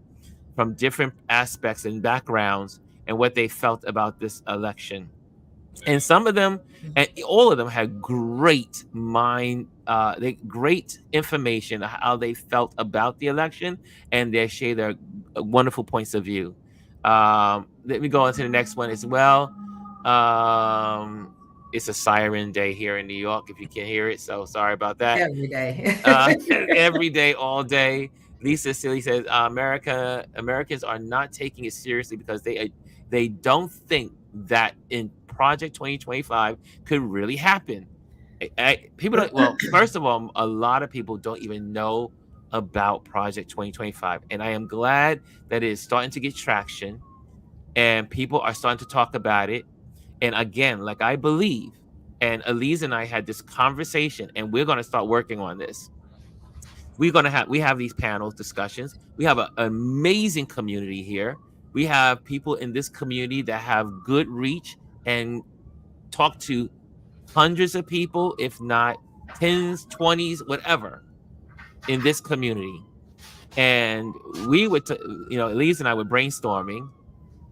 from different aspects and backgrounds and what they felt about this election. And some of them, and all of them, had great great information how they felt about the election, and they share their wonderful points of view. Let me go on to the next one as well. It's a siren day here in New York, if you can hear it. So sorry about that. every day. Every day, all day. Lisa Silly says Americans are not taking it seriously because they don't think that in Project 2025 could really happen. People don't. Well, first of all, a lot of people don't even know about Project 2025, and I am glad that it is starting to get traction, and people are starting to talk about it. And again, like I believe, and Elise and I had this conversation, and we're going to start working on this. We have these panels discussions. We have an amazing community here. We have people in this community that have good reach and talk to hundreds of people, if not tens, 20s, whatever, in this community. And we would, Elise and I were brainstorming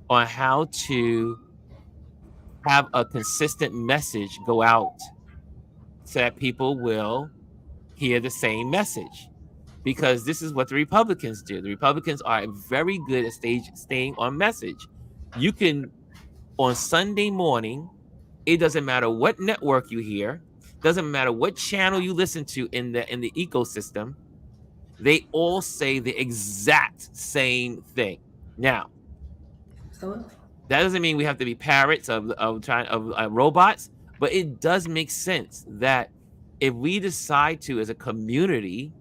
on how to have a consistent message go out so that people will hear the same message. Because this is what the Republicans do. The Republicans are very good at staying on message. You can, on Sunday morning, it doesn't matter what network you hear, doesn't matter what channel you listen to in the ecosystem, they all say the exact same thing. Now, Absolutely. that doesn't mean we have to be parrots of robots, but it does make sense that if we decide to, as a community,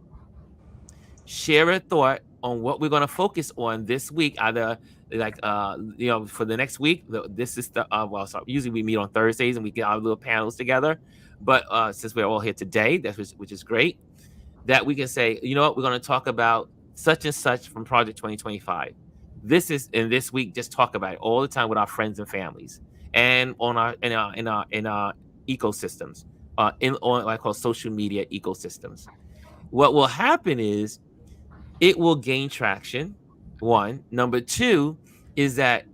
share a thought on what we're going to focus on this week, either like for the next week. This is the usually we meet on Thursdays and we get our little panels together, but since we're all here today, which is great, that we can say, you know what, we're going to talk about such and such from Project 2025. This is in this week. Just talk about it all the time with our friends and families, and on our ecosystems, on what I call social media ecosystems. What will happen is it will gain traction. One. Number two is that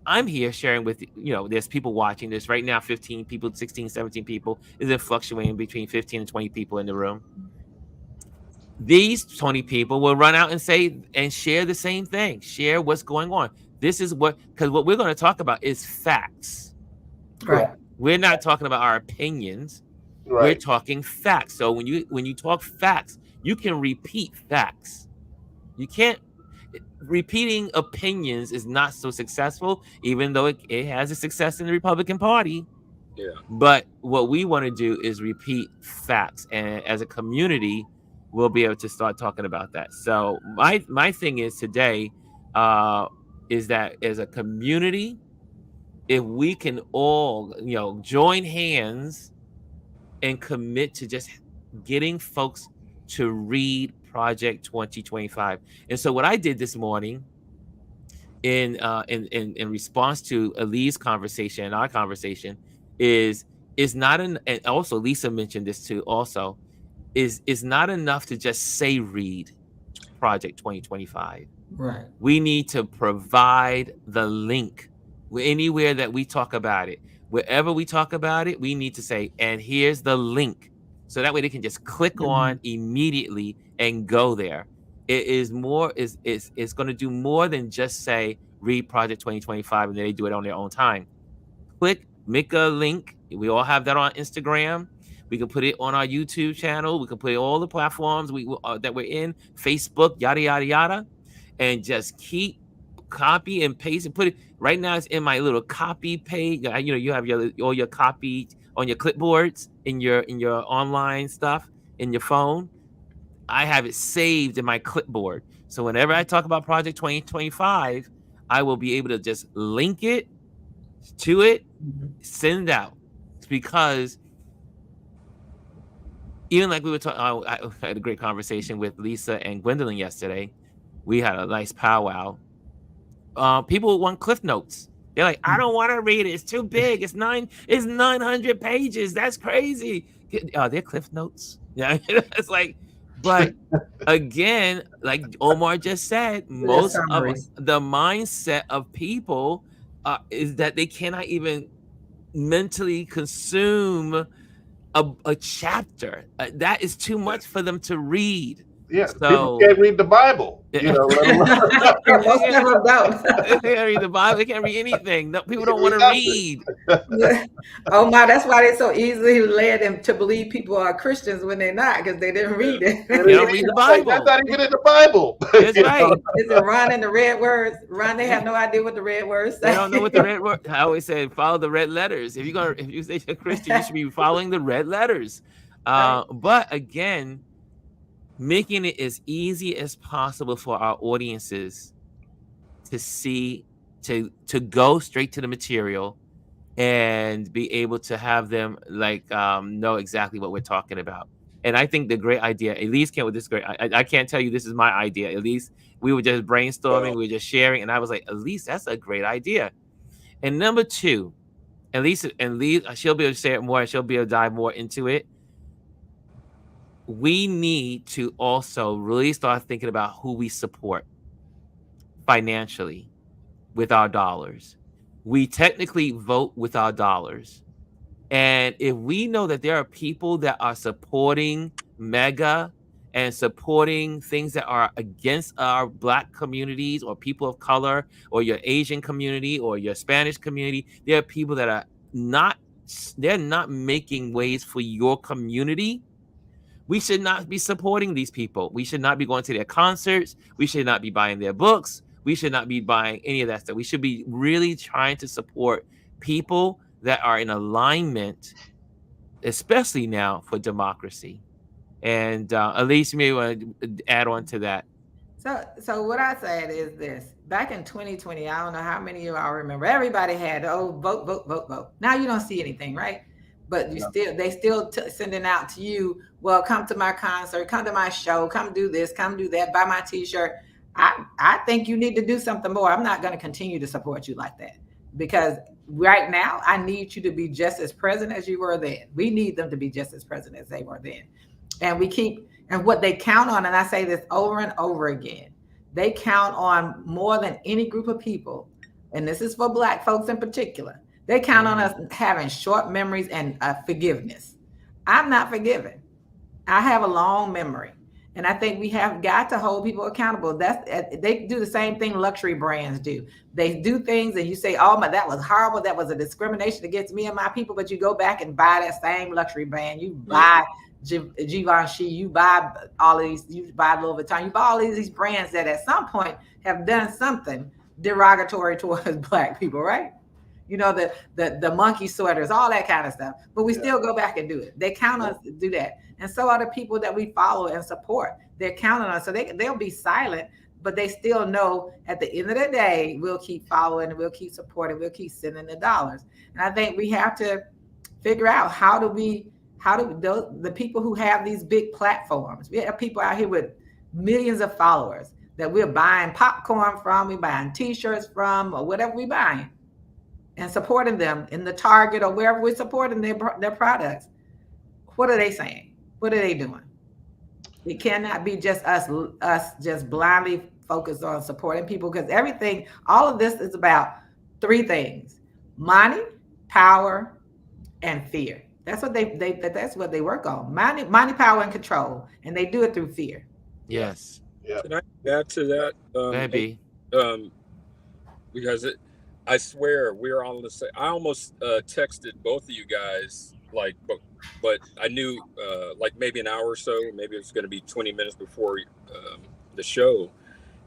I'm here sharing with, there's people watching this right now, 15 people, 16, 17 people. Is it fluctuating between 15 and 20 people in the room? These 20 people will run out and say and share the same thing, share what's going on. This is because what we're going to talk about is facts. Right. We're not talking about our opinions. Right. We're talking facts. So when you talk facts, you can repeat facts. You can't. Repeating opinions is not so successful, even though it has a success in the Republican Party. Yeah. But what we want to do is repeat facts, and as a community, we'll be able to start talking about that. So my thing is today is that as a community, if we can all join hands and commit to just getting folks to read Project 2025. And so what I did this morning in response to Ali's conversation and our conversation is not and also Lisa mentioned this too also, is not enough to just say read Project 2025. Right. We need to provide the link anywhere that we talk about it. Wherever we talk about it, we need to say, and here's the link. So that way they can just click on immediately and go there. It is more, it's going to do more than just say read Project 2025 and then they do it on their own time. Click, make a link. We all have that on Instagram. We can put it on our YouTube channel. We can put it on all the platforms that we're in, Facebook, yada, yada, yada. And just keep copy and paste and put it. Right now it's in my little copy page. You have all your copy on your clipboards in your online stuff in your phone. I have it saved in my clipboard. So whenever I talk about Project 2025, I will be able to just link it to it, send it out. It's because even like we were talking, I had a great conversation with Lisa and Gwendolyn yesterday. We had a nice powwow. People want Cliff Notes. They're like, I don't want to read it. It's too big. It's 900 pages. That's crazy. They're Cliff Notes. Yeah, it's like, but again, like Omar just said, most of the mindset of people is that they cannot even mentally consume a chapter. That is too much for them to read. Yeah, so, people can't read the Bible. They can't read the Bible. They can't read anything. No, people don't want to read. Oh my, that's why they so easily led them to believe people are Christians when they're not, because they didn't read it. They don't read the Bible. That's not even in the Bible. That's right. Is it Ron and the red words? Ron, they have no idea what the red words say. They don't know what the red words. I always say follow the red letters. If you say you're a Christian, you should be following the red letters. But again, making it as easy as possible for our audiences to see, to go straight to the material and be able to have them know exactly what we're talking about. And I think the great idea, Elise came with this great, I can't tell you this is my idea. Elise, we were just brainstorming, we were just sharing, and I was like, Elise, that's a great idea. And number two, Elise, she'll be able to say it more and she'll be able to dive more into it. We need to also really start thinking about who we support financially with our dollars. We technically vote with our dollars. And if we know that there are people that are supporting MEGA and supporting things that are against our Black communities or people of color or your Asian community or your Spanish community, there are people that are not making ways for your community. We should not be supporting these people. We should not be going to their concerts. We should not be buying their books. We should not be buying any of that stuff. We should be really trying to support people that are in alignment, especially now for democracy. And Elise, you may want to add on to that. So what I said is this: back in 2020, I don't know how many of you all remember. Everybody had vote, vote, vote, vote. Now you don't see anything, right? But they still sending out to you. Well, come to my concert, come to my show, come do this, come do that, buy my T-shirt. I think you need to do something more. I'm not going to continue to support you like that, because right now I need you to be just as present as you were then. We need them to be just as present as they were then. And what they count on, and I say this over and over again, they count on more than any group of people, and this is for Black folks in particular. They count on us having short memories and forgiveness. I'm not forgiven. I have a long memory. And I think we have got to hold people accountable. They do the same thing luxury brands do. They do things and you say, oh my, that was horrible. That was a discrimination against me and my people. But you go back and buy that same luxury brand. You buy Givenchy, you buy all of these, you buy Louis Vuitton, you buy all of these brands that at some point have done something derogatory towards Black people, right? You know, the monkey sweaters, all that kind of stuff. But we still go back and do it. They count on us to do that. And so are the people that we follow and support. They're counting on us. So they'll be silent, but they still know at the end of the day, we'll keep following and we'll keep supporting, we'll keep sending the dollars. And I think we have to figure out how do the people who have these big platforms, we have people out here with millions of followers that we're buying popcorn from, we're buying T-shirts from, or whatever we're buying, and supporting them in the Target or wherever we're supporting their products. What are they saying? What are they doing? It cannot be just us just blindly focused on supporting people, because all of this is about three things: money, power, and fear. That's what that's what they work on. Money, power, and control. And they do it through fear. Yes. Yeah. Can I add to that? Maybe. Because I swear we're on the same. I almost texted both of you guys, like, but I knew like maybe an hour or so, maybe it's going to be 20 minutes before the show,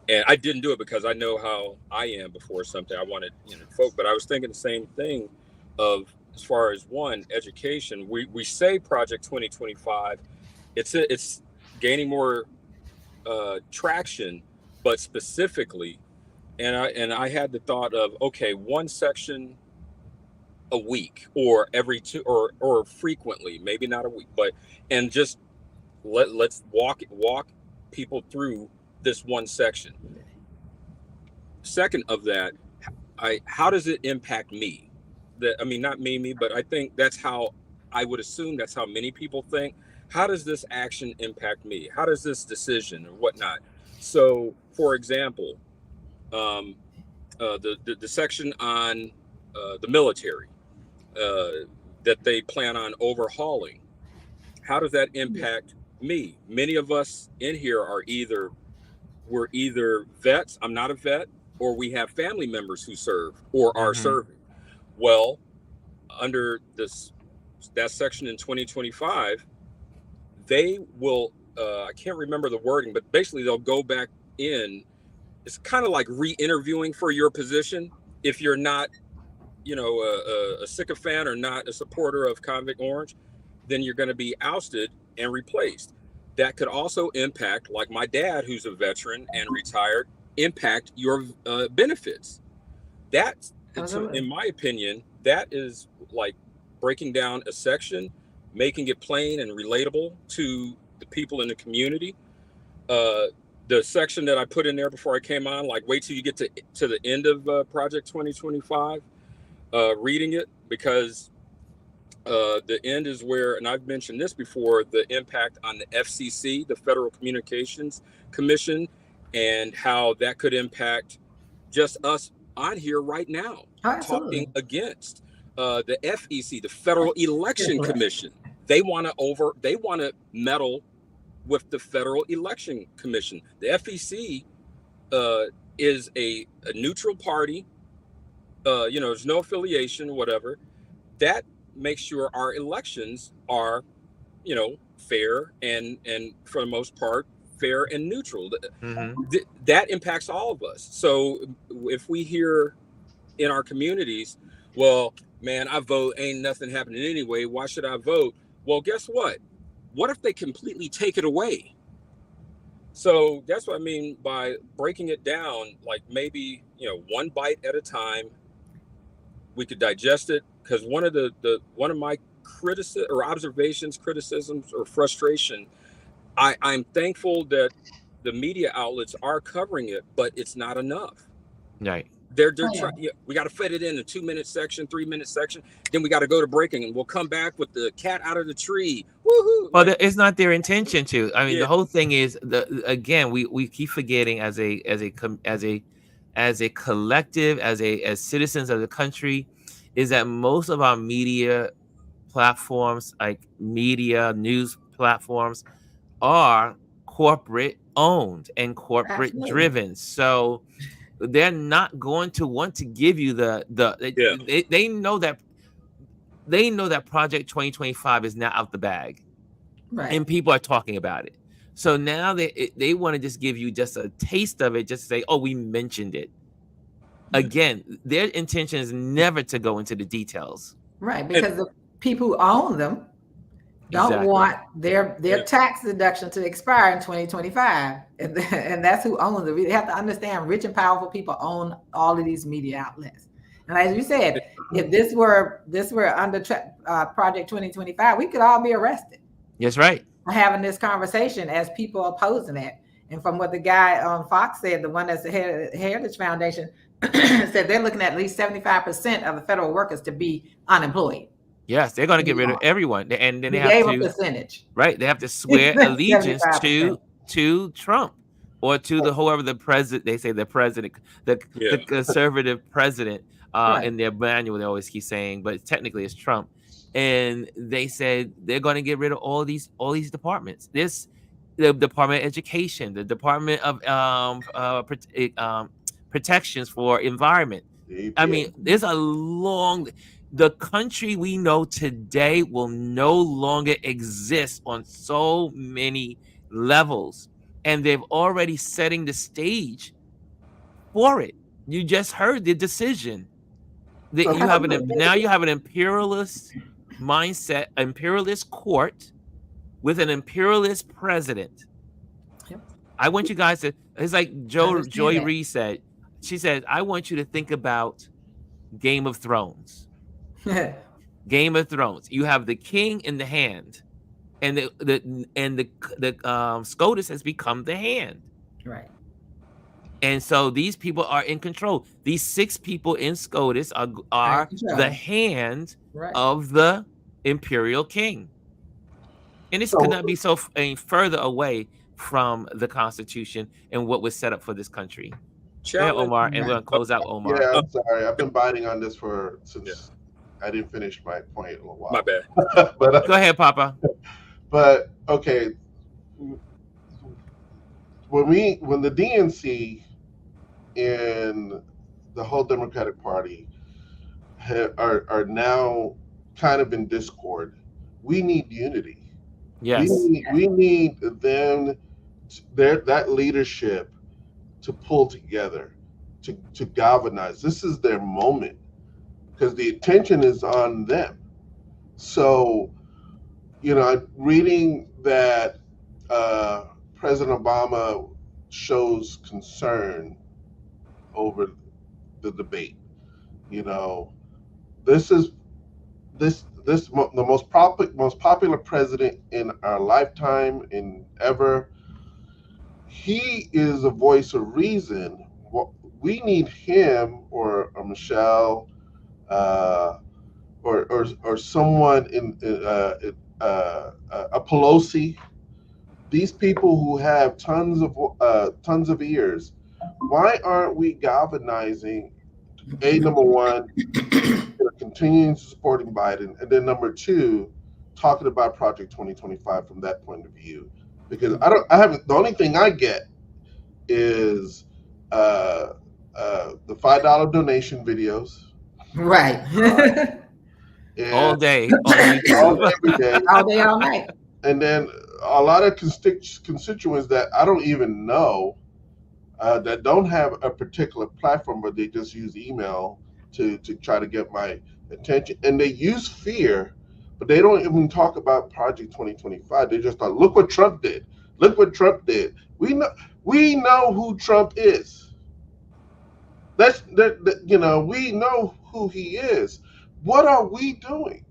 and I didn't do it because I know how I am before something. I wanted folk, but I was thinking the same thing of, as far as education. We say Project 2025, it's gaining more traction, but specifically. And I had the thought of, okay, one section a week, or every two, or frequently, maybe not a week, and just let's walk people through this one section. Second of that, how does it impact me? Not me, but I think that's how I would assume that's how many people think. How does this action impact me? How does this decision or whatnot? So, for example, the section on the military that they plan on overhauling, how does that impact me? Many of us in here we're either vets, I'm not a vet, or we have family members who serve or are serving. Well, under that section in 2025, they will, I can't remember the wording, but basically they'll go back in. It's kind of like re-interviewing for your position. If you're not, a sycophant or not a supporter of Convict Orange, then you're going to be ousted and replaced. That could also impact, like my dad, who's a veteran and retired, impact your benefits. That, in my opinion, that is like breaking down a section, making it plain and relatable to the people in the community. The section that I put in there before I came on, like, wait till you get to the end of Project 2025, reading it, because the end is where, and I've mentioned this before, the impact on the FCC, the Federal Communications Commission, and how that could impact just us on here right now, talking against the FEC, the Federal Election Commission. They want to meddle with the Federal Election Commission. The FEC is a neutral party. There's no affiliation, whatever. That makes sure our elections are, fair and for the most part fair and neutral. Mm-hmm. That impacts all of us. So if we hear in our communities, well, man, I vote, ain't nothing happening anyway, why should I vote? Well, guess what if they completely take it away? So that's what I mean by breaking it down, like maybe, one bite at a time. We could digest it, because one of my criticisms or frustration, I'm thankful that the media outlets are covering it, but it's not enough. Right. They're Oh, yeah. trying. We got to fit it in a 2-minute section, 3-minute section. Then we got to go to breaking, and we'll come back with the cat out of the tree. Woohoo! Well, it's not their intention to. I mean, Yeah. the whole thing is again, we keep forgetting as a collective, as citizens of the country, is that most of our media platforms, like media news platforms, are corporate owned and corporate Absolutely. driven. So they're not going to want to give you they know that Project 2025 is now out the bag, Right. and people are talking about it. So now they want to just give you just a taste of it, just to say, oh, we mentioned it. Again, their intention is never to go into the details. Right, because the people who own them don't Exactly. want their tax deduction to expire in 2025, and that's who owns it. They have to understand rich and powerful people own all of these media outlets. And as you said, if this were under Project 2025, we could all be arrested. That's right. Having this conversation as people opposing it. And from what the guy on Fox said, the one that's the head of the Heritage Foundation, said they're looking at least 75% of the federal workers to be unemployed. Yes, they're going to get rid of everyone, and then they He have gave to a percentage. Right, they have to swear allegiance 75%. to Trump or to whoever the president. They say the president, the conservative president. Right. In their manual, they always keep saying, but technically it's Trump. And they said they're going to get rid of all these departments. The Department of Education, the Department of Protections for Environment. I mean, there's the country we know today will no longer exist on so many levels, and they've already setting the stage for it. You just heard the decision that you have an imperialist mindset, imperialist court with an imperialist president. Yep. I want you guys to. It's like Joy Reid said. She said, "I want you to think about Game of Thrones." Game of Thrones. You have the king in the hand, and the SCOTUS has become the hand. Right. And so these people are in control. These 6 people in SCOTUS are the hand of the imperial king. And this could not be so further away from the Constitution and what was set up for this country. Yeah, Omar, and we're gonna close out, Omar. Yeah, I'm sorry. I've been biting on this since I didn't finish my point in a while. My bad. But go ahead, Papa. But okay, when the DNC and the whole Democratic Party are now kind of in discord, we need unity. Yes, we need them, that leadership, to pull together, to galvanize. This is their moment, because the attention is on them. So, I'm reading that President Obama shows concern over the debate. This is the most popular president in our lifetime, in ever. He is a voice of reason. We need him or Michelle, or someone in a Pelosi. These people who have tons of ears. Why aren't we galvanizing? Number one, continuing supporting Biden, and then number 2, talking about Project 2025 from that point of view. Because the only thing I get is the $5 donation videos. Right. All day, all day, all night. And then a lot of constituents that I don't even know, that don't have a particular platform, but they just use email to try to get my attention. And they use fear, but they don't even talk about Project 2025. They just thought, look what Trump did. Look what Trump did. We know who Trump is. We know who he is. What are we doing?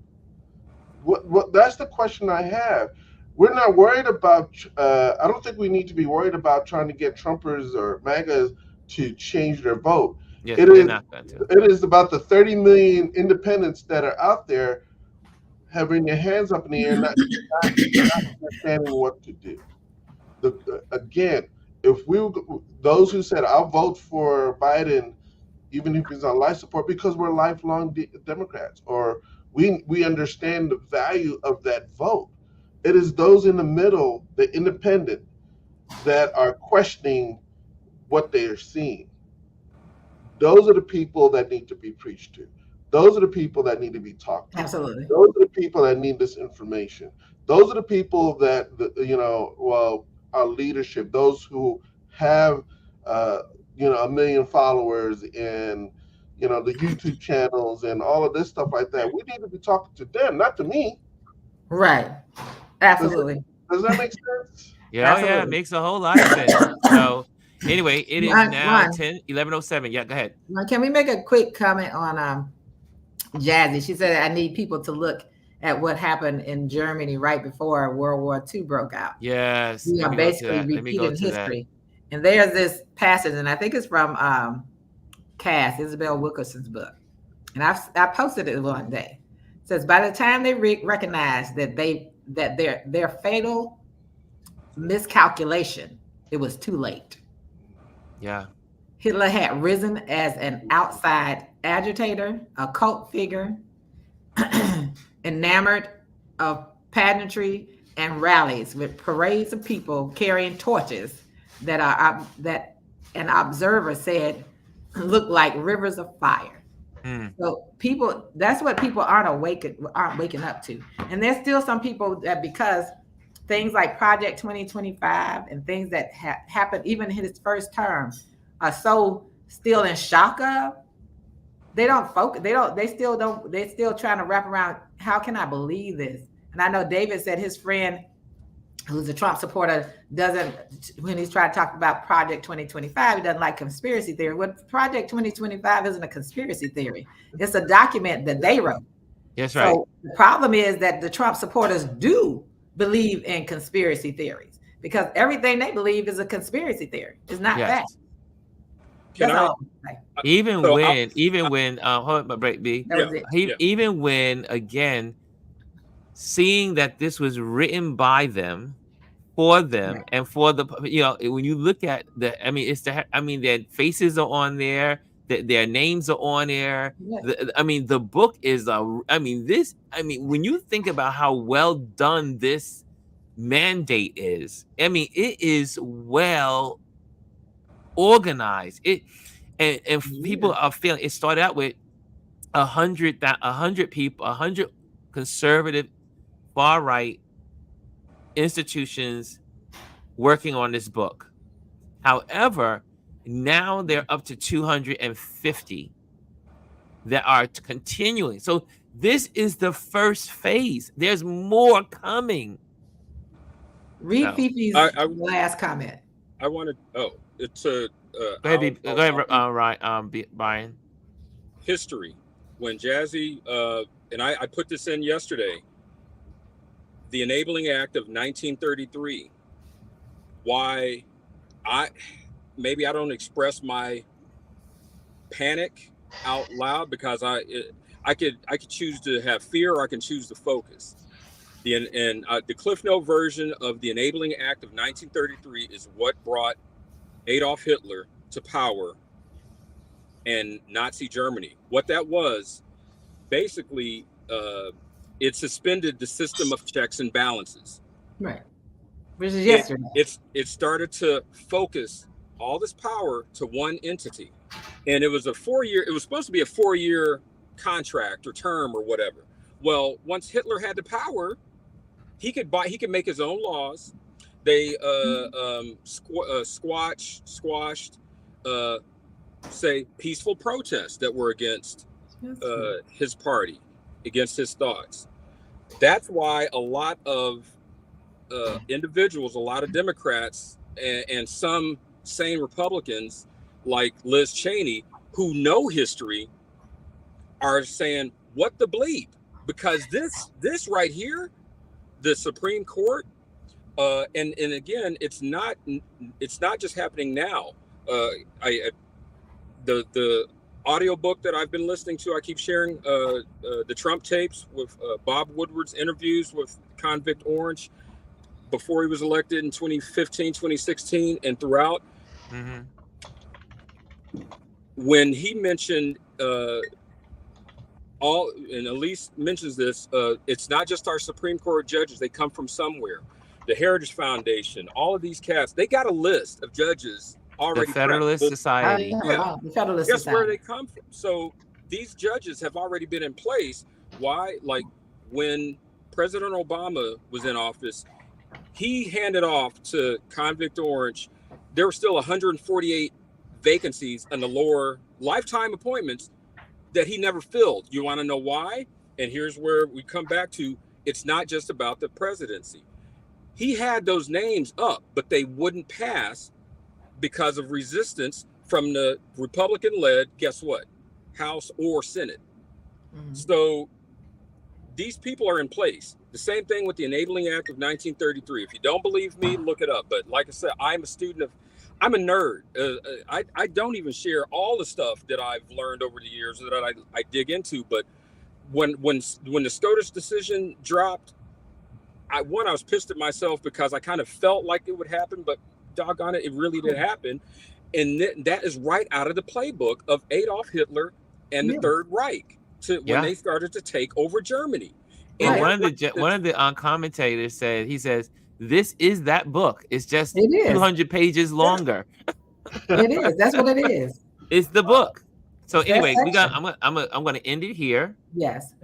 What that's the question I have. We're not worried about. I don't think we need to be worried about trying to get Trumpers or MAGAs to change their vote. Yes, It they're is. not going to. It is about the 30 million independents that are out there having their hands up in the air, not understanding what to do. Again, if those who said I'll vote for Biden even if he's on life support, because we're lifelong Democrats, or we understand the value of that vote. It is those in the middle, the independent, that are questioning what they are seeing. Those are the people that need to be preached to. Those are the people that need to be talked to. Absolutely. Those are the people that need this information. Those are the people that, our leadership, those who have, 1 million followers and, the YouTube channels and all of this stuff like that. We need to be talking to them, not to me. Right. Absolutely. Does that make sense? Yeah, oh, yeah, it Absolutely. makes a whole lot of sense. So anyway, it is Ron, now Ron. 11:07. Yeah, go ahead. Can we make a quick comment on Jazzy? She said, I need people to look at what happened in Germany right before World War II broke out. Yes. We Let are me go to basically that. Let me go repeating to that. history. And there's this passage, and I think it's from Cass, Isabel Wilkerson's book. And I posted it one day. It says, by the time they recognize that their fatal miscalculation, it was too late. Yeah. Hitler had risen as an outside agitator, a cult figure, enamored of pageantry and rallies with parades of people carrying torches that an observer said looked like rivers of fire. So that's what people aren't waking up to. And there's still some people that, because things like Project 2025 and things that happened even in his first term are so still in shock of, they don't focus. They're still trying to wrap around, how can I believe this? And I know David said his friend who's a Trump supporter doesn't, when he's trying to talk about Project 2025, he doesn't like conspiracy theory. Well, Project 2025 isn't a conspiracy theory. It's a document that they wrote. That's right. So the problem is that the Trump supporters do believe in conspiracy theories, because everything they believe is a conspiracy theory. It's not fact. Even when hold on, break B. Even when, again, seeing that this was written by them, for them, and for the, when you look at their faces are on there, their names are on there. The book is when you think about how well done this mandate is, it is well organized. People are feeling it. Started out with 100 people, 100 conservative, far right institutions working on this book. However, now they're up to 250 that are continuing. So this is the first phase. There's more coming. Read Fifi's last comment. I wanted. It's a. Go ahead, Brian. History. When Jazzy and I put this in yesterday. The Enabling Act of 1933. Why maybe I don't express my panic out loud, because I could choose to have fear, or I can choose to focus. The Cliff Note version of the Enabling Act of 1933 is what brought Adolf Hitler to power in Nazi Germany. What that was, basically, it suspended the system of checks and balances. Right. Which is yesterday. It started to focus all this power to one entity. And it was it was supposed to be a 4-year contract or term or whatever. Well, once Hitler had the power, He could make his own laws. They squashed uh, say peaceful protests that were against his party, against his thoughts. That's why a lot of individuals, a lot of Democrats, and some sane Republicans like Liz Cheney, who know history, are saying, "What the bleep?" Because this right here, the Supreme Court, and again, it's not just happening now. I the audiobook that I've been listening to, I keep sharing the Trump tapes with Bob Woodward's interviews with Convict Orange before he was elected in 2015, 2016, and throughout. Mm-hmm. When he mentioned all, and Elise mentions this, it's not just our Supreme Court judges, they come from somewhere. The Heritage Foundation, all of these cats, they got a list of judges already. The Federalist Society. The Federalist Guess Society. where they come from. So these judges have already been in place. Why? Like when President Obama was in office, he handed off to Convict Orange. There were still 148 vacancies in the lower lifetime appointments that he never filled. You want to know why? And here's where we come back to, it's not just about the presidency. He had those names up, but they wouldn't pass because of resistance from the Republican-led, guess what, House or Senate. Mm-hmm. So these people are in place. The same thing with the Enabling Act of 1933. If you don't believe me, look it up. But like I said, I'm a nerd. I don't even share all the stuff that I've learned over the years that I dig into. But when the SCOTUS decision dropped, I was pissed at myself because I kind of felt like it would happen, but doggone it, it really did happen. And that is right out of the playbook of Adolf Hitler and the Third Reich when they started to take over Germany. And one of the commentators said, he says, this is that book. It's just 200 pages longer. It is. That's what it is. It's the book. So anyway, I'm going to end it here. Yes.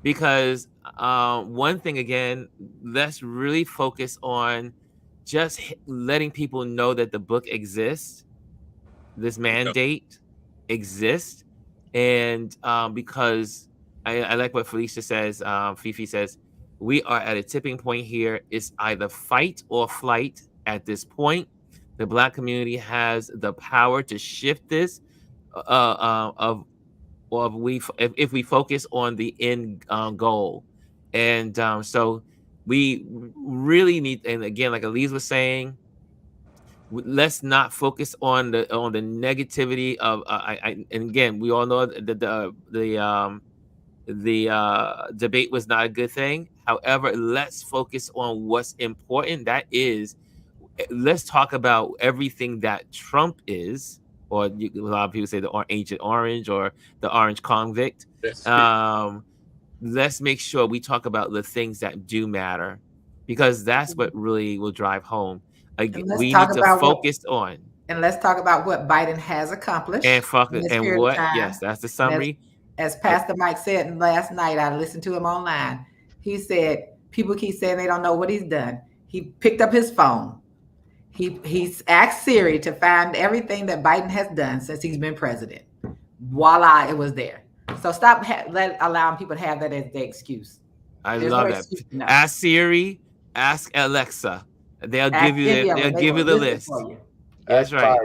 Because one thing again, let's really focus on just letting people know that the book exists. This mandate exists. And because I like what Felicia says, Fifi says, we are at a tipping point here. It's either fight or flight at this point. The Black community has the power to shift this if we focus on the end goal. And so we really need, and again, like Elise was saying, let's not focus on the negativity of and again, we all know that the debate was not a good thing. However, let's focus on what's important. That is, let's talk about everything that Trump is, or a lot of people say the Ancient Orange or the Orange Convict. Let's make sure we talk about the things that do matter, because that's what really will drive home. Again, we need to focus on. And let's talk about what Biden has accomplished. And what? Yes, that's the summary. As Pastor Mike said last night, I listened to him online. He said, people keep saying they don't know what he's done. He picked up his phone. He's asked Siri to find everything that Biden has done since he's been president. Voila, it was there. So stop allowing people to have that as the excuse. There's love that. No. Ask Siri, ask Alexa. They'll give you the list. That's right.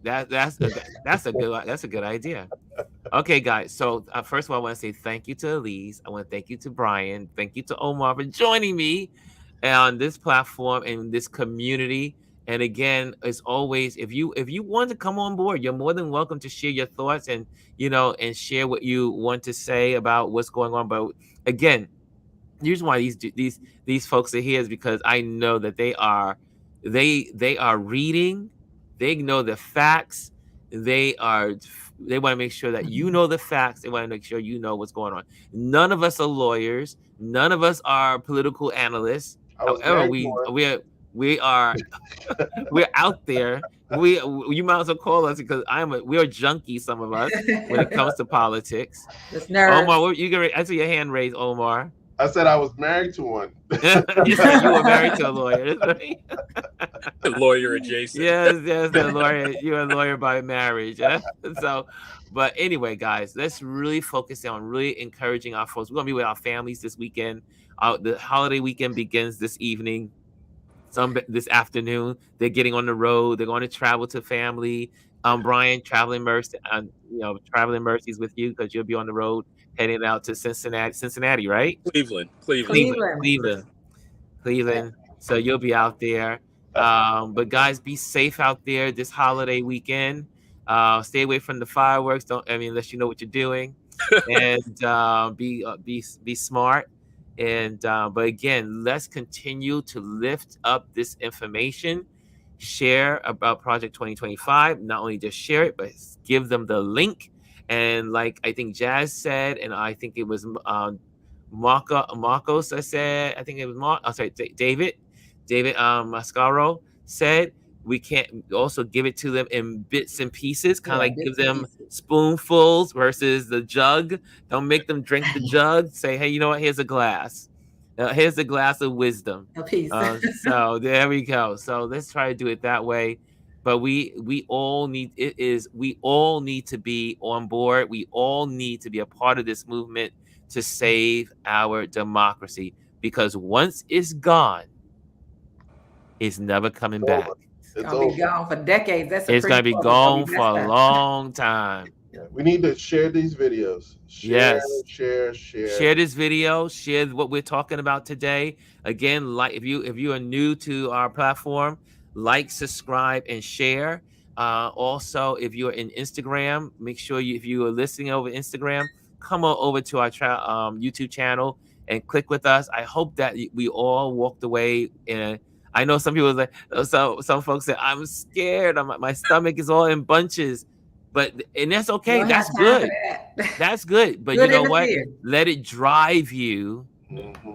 That's a good idea. Okay, guys. So first of all, I want to say thank you to Elise. I want to thank you to Brian. Thank you to Omar for joining me on this platform and this community. And again, as always, if you want to come on board, you're more than welcome to share your thoughts and share what you want to say about what's going on. But again, here's why these folks are here, is because I know that they are reading, they know the facts, they want to make sure that you know the facts, they want to make sure you know what's going on. None of us are lawyers, none of us are political analysts. However, we are we're out there. You might as well call us, because we are junkies, some of us, when it comes to politics. Omar, I see your hand raised, Omar. I said I was married to one. You said you were married to a lawyer. Lawyer adjacent. Yes, a lawyer. You're a lawyer by marriage. So, but anyway, guys, let's really focus on really encouraging our folks. We're gonna be with our families this weekend. The holiday weekend begins this evening. This afternoon. They're getting on the road. They're going to travel to family. Brian, traveling mercy, traveling mercies with you because you'll be on the road heading out to Cincinnati, right? Cleveland. Cleveland. Cleveland. So you'll be out there. But guys, be safe out there this holiday weekend. Stay away from the fireworks. Unless you know what you're doing, and be smart. And but again, let's continue to lift up this information. Share about Project 2025. Not only just share it, but give them the link. And like I think Jazz said, and I think it was Marcos. I said, I think it was David Mascaro said we can't also give it to them in bits and pieces, kind of like give them spoonfuls versus the jug. Don't make them drink the jug. Say, hey, you know what? Here's a glass. Here's a glass of wisdom. A piece. So there we go. So let's try to do it that way. But we all need to be on board. We all need to be a part of this movement to save our democracy, because once it's gone, it's never coming back. It's gonna be gone for decades. It's gonna be gone for a long time. Yeah, we need to share these videos. Share this video. Share what we're talking about today. Again, like if you are new to our platform, like, subscribe, and share. Also, if you're in Instagram, make sure if you are listening over Instagram, come on over to our YouTube channel and click with us. I hope that we all walked away. And I know some people some folks say, I'm scared. My stomach is all in bunches. And that's okay. That's good. That's good. But you know what? Let it drive you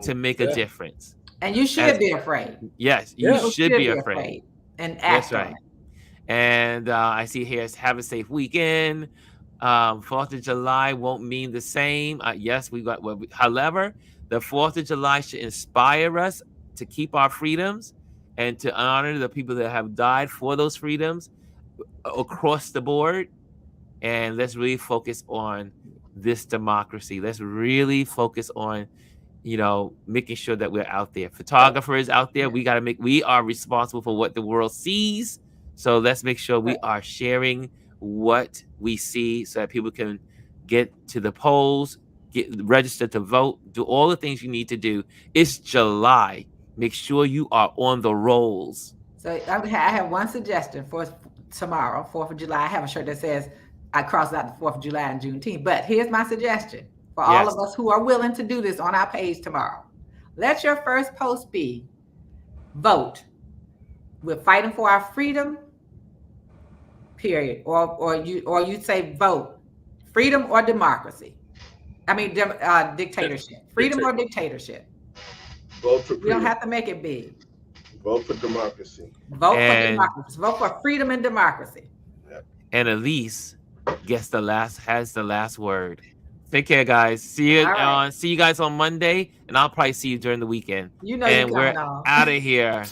to make a difference. And you should be afraid. Yes, you should be afraid. And act on it. And I see here, have a safe weekend. 4th of July won't mean the same. Yes, however, the 4th of July should inspire us to keep our freedoms and to honor the people that have died for those freedoms across the board. And let's really focus on this democracy. Let's really focus on, making sure that we're out there. Photographers out there, we are responsible for what the world sees. So let's make sure we are sharing what we see so that people can get to the polls, get registered to vote, do all the things you need to do. It's July. Make sure you are on the rolls. So I have one suggestion for tomorrow, 4th of July. I have a shirt that says, I crossed out the 4th of July and Juneteenth. But here's my suggestion for all of us who are willing to do this on our page tomorrow. Let your first post be, vote. We're fighting for our freedom, period. Or you say vote, freedom or democracy. Dictatorship. Freedom or dictatorship. Vote for freedom. We don't have to make it big. Vote for democracy. Vote for democracy. Vote for freedom and democracy. And Elise has the last word. Take care, guys. See you guys on Monday, and I'll probably see you during the weekend. And we're out of here.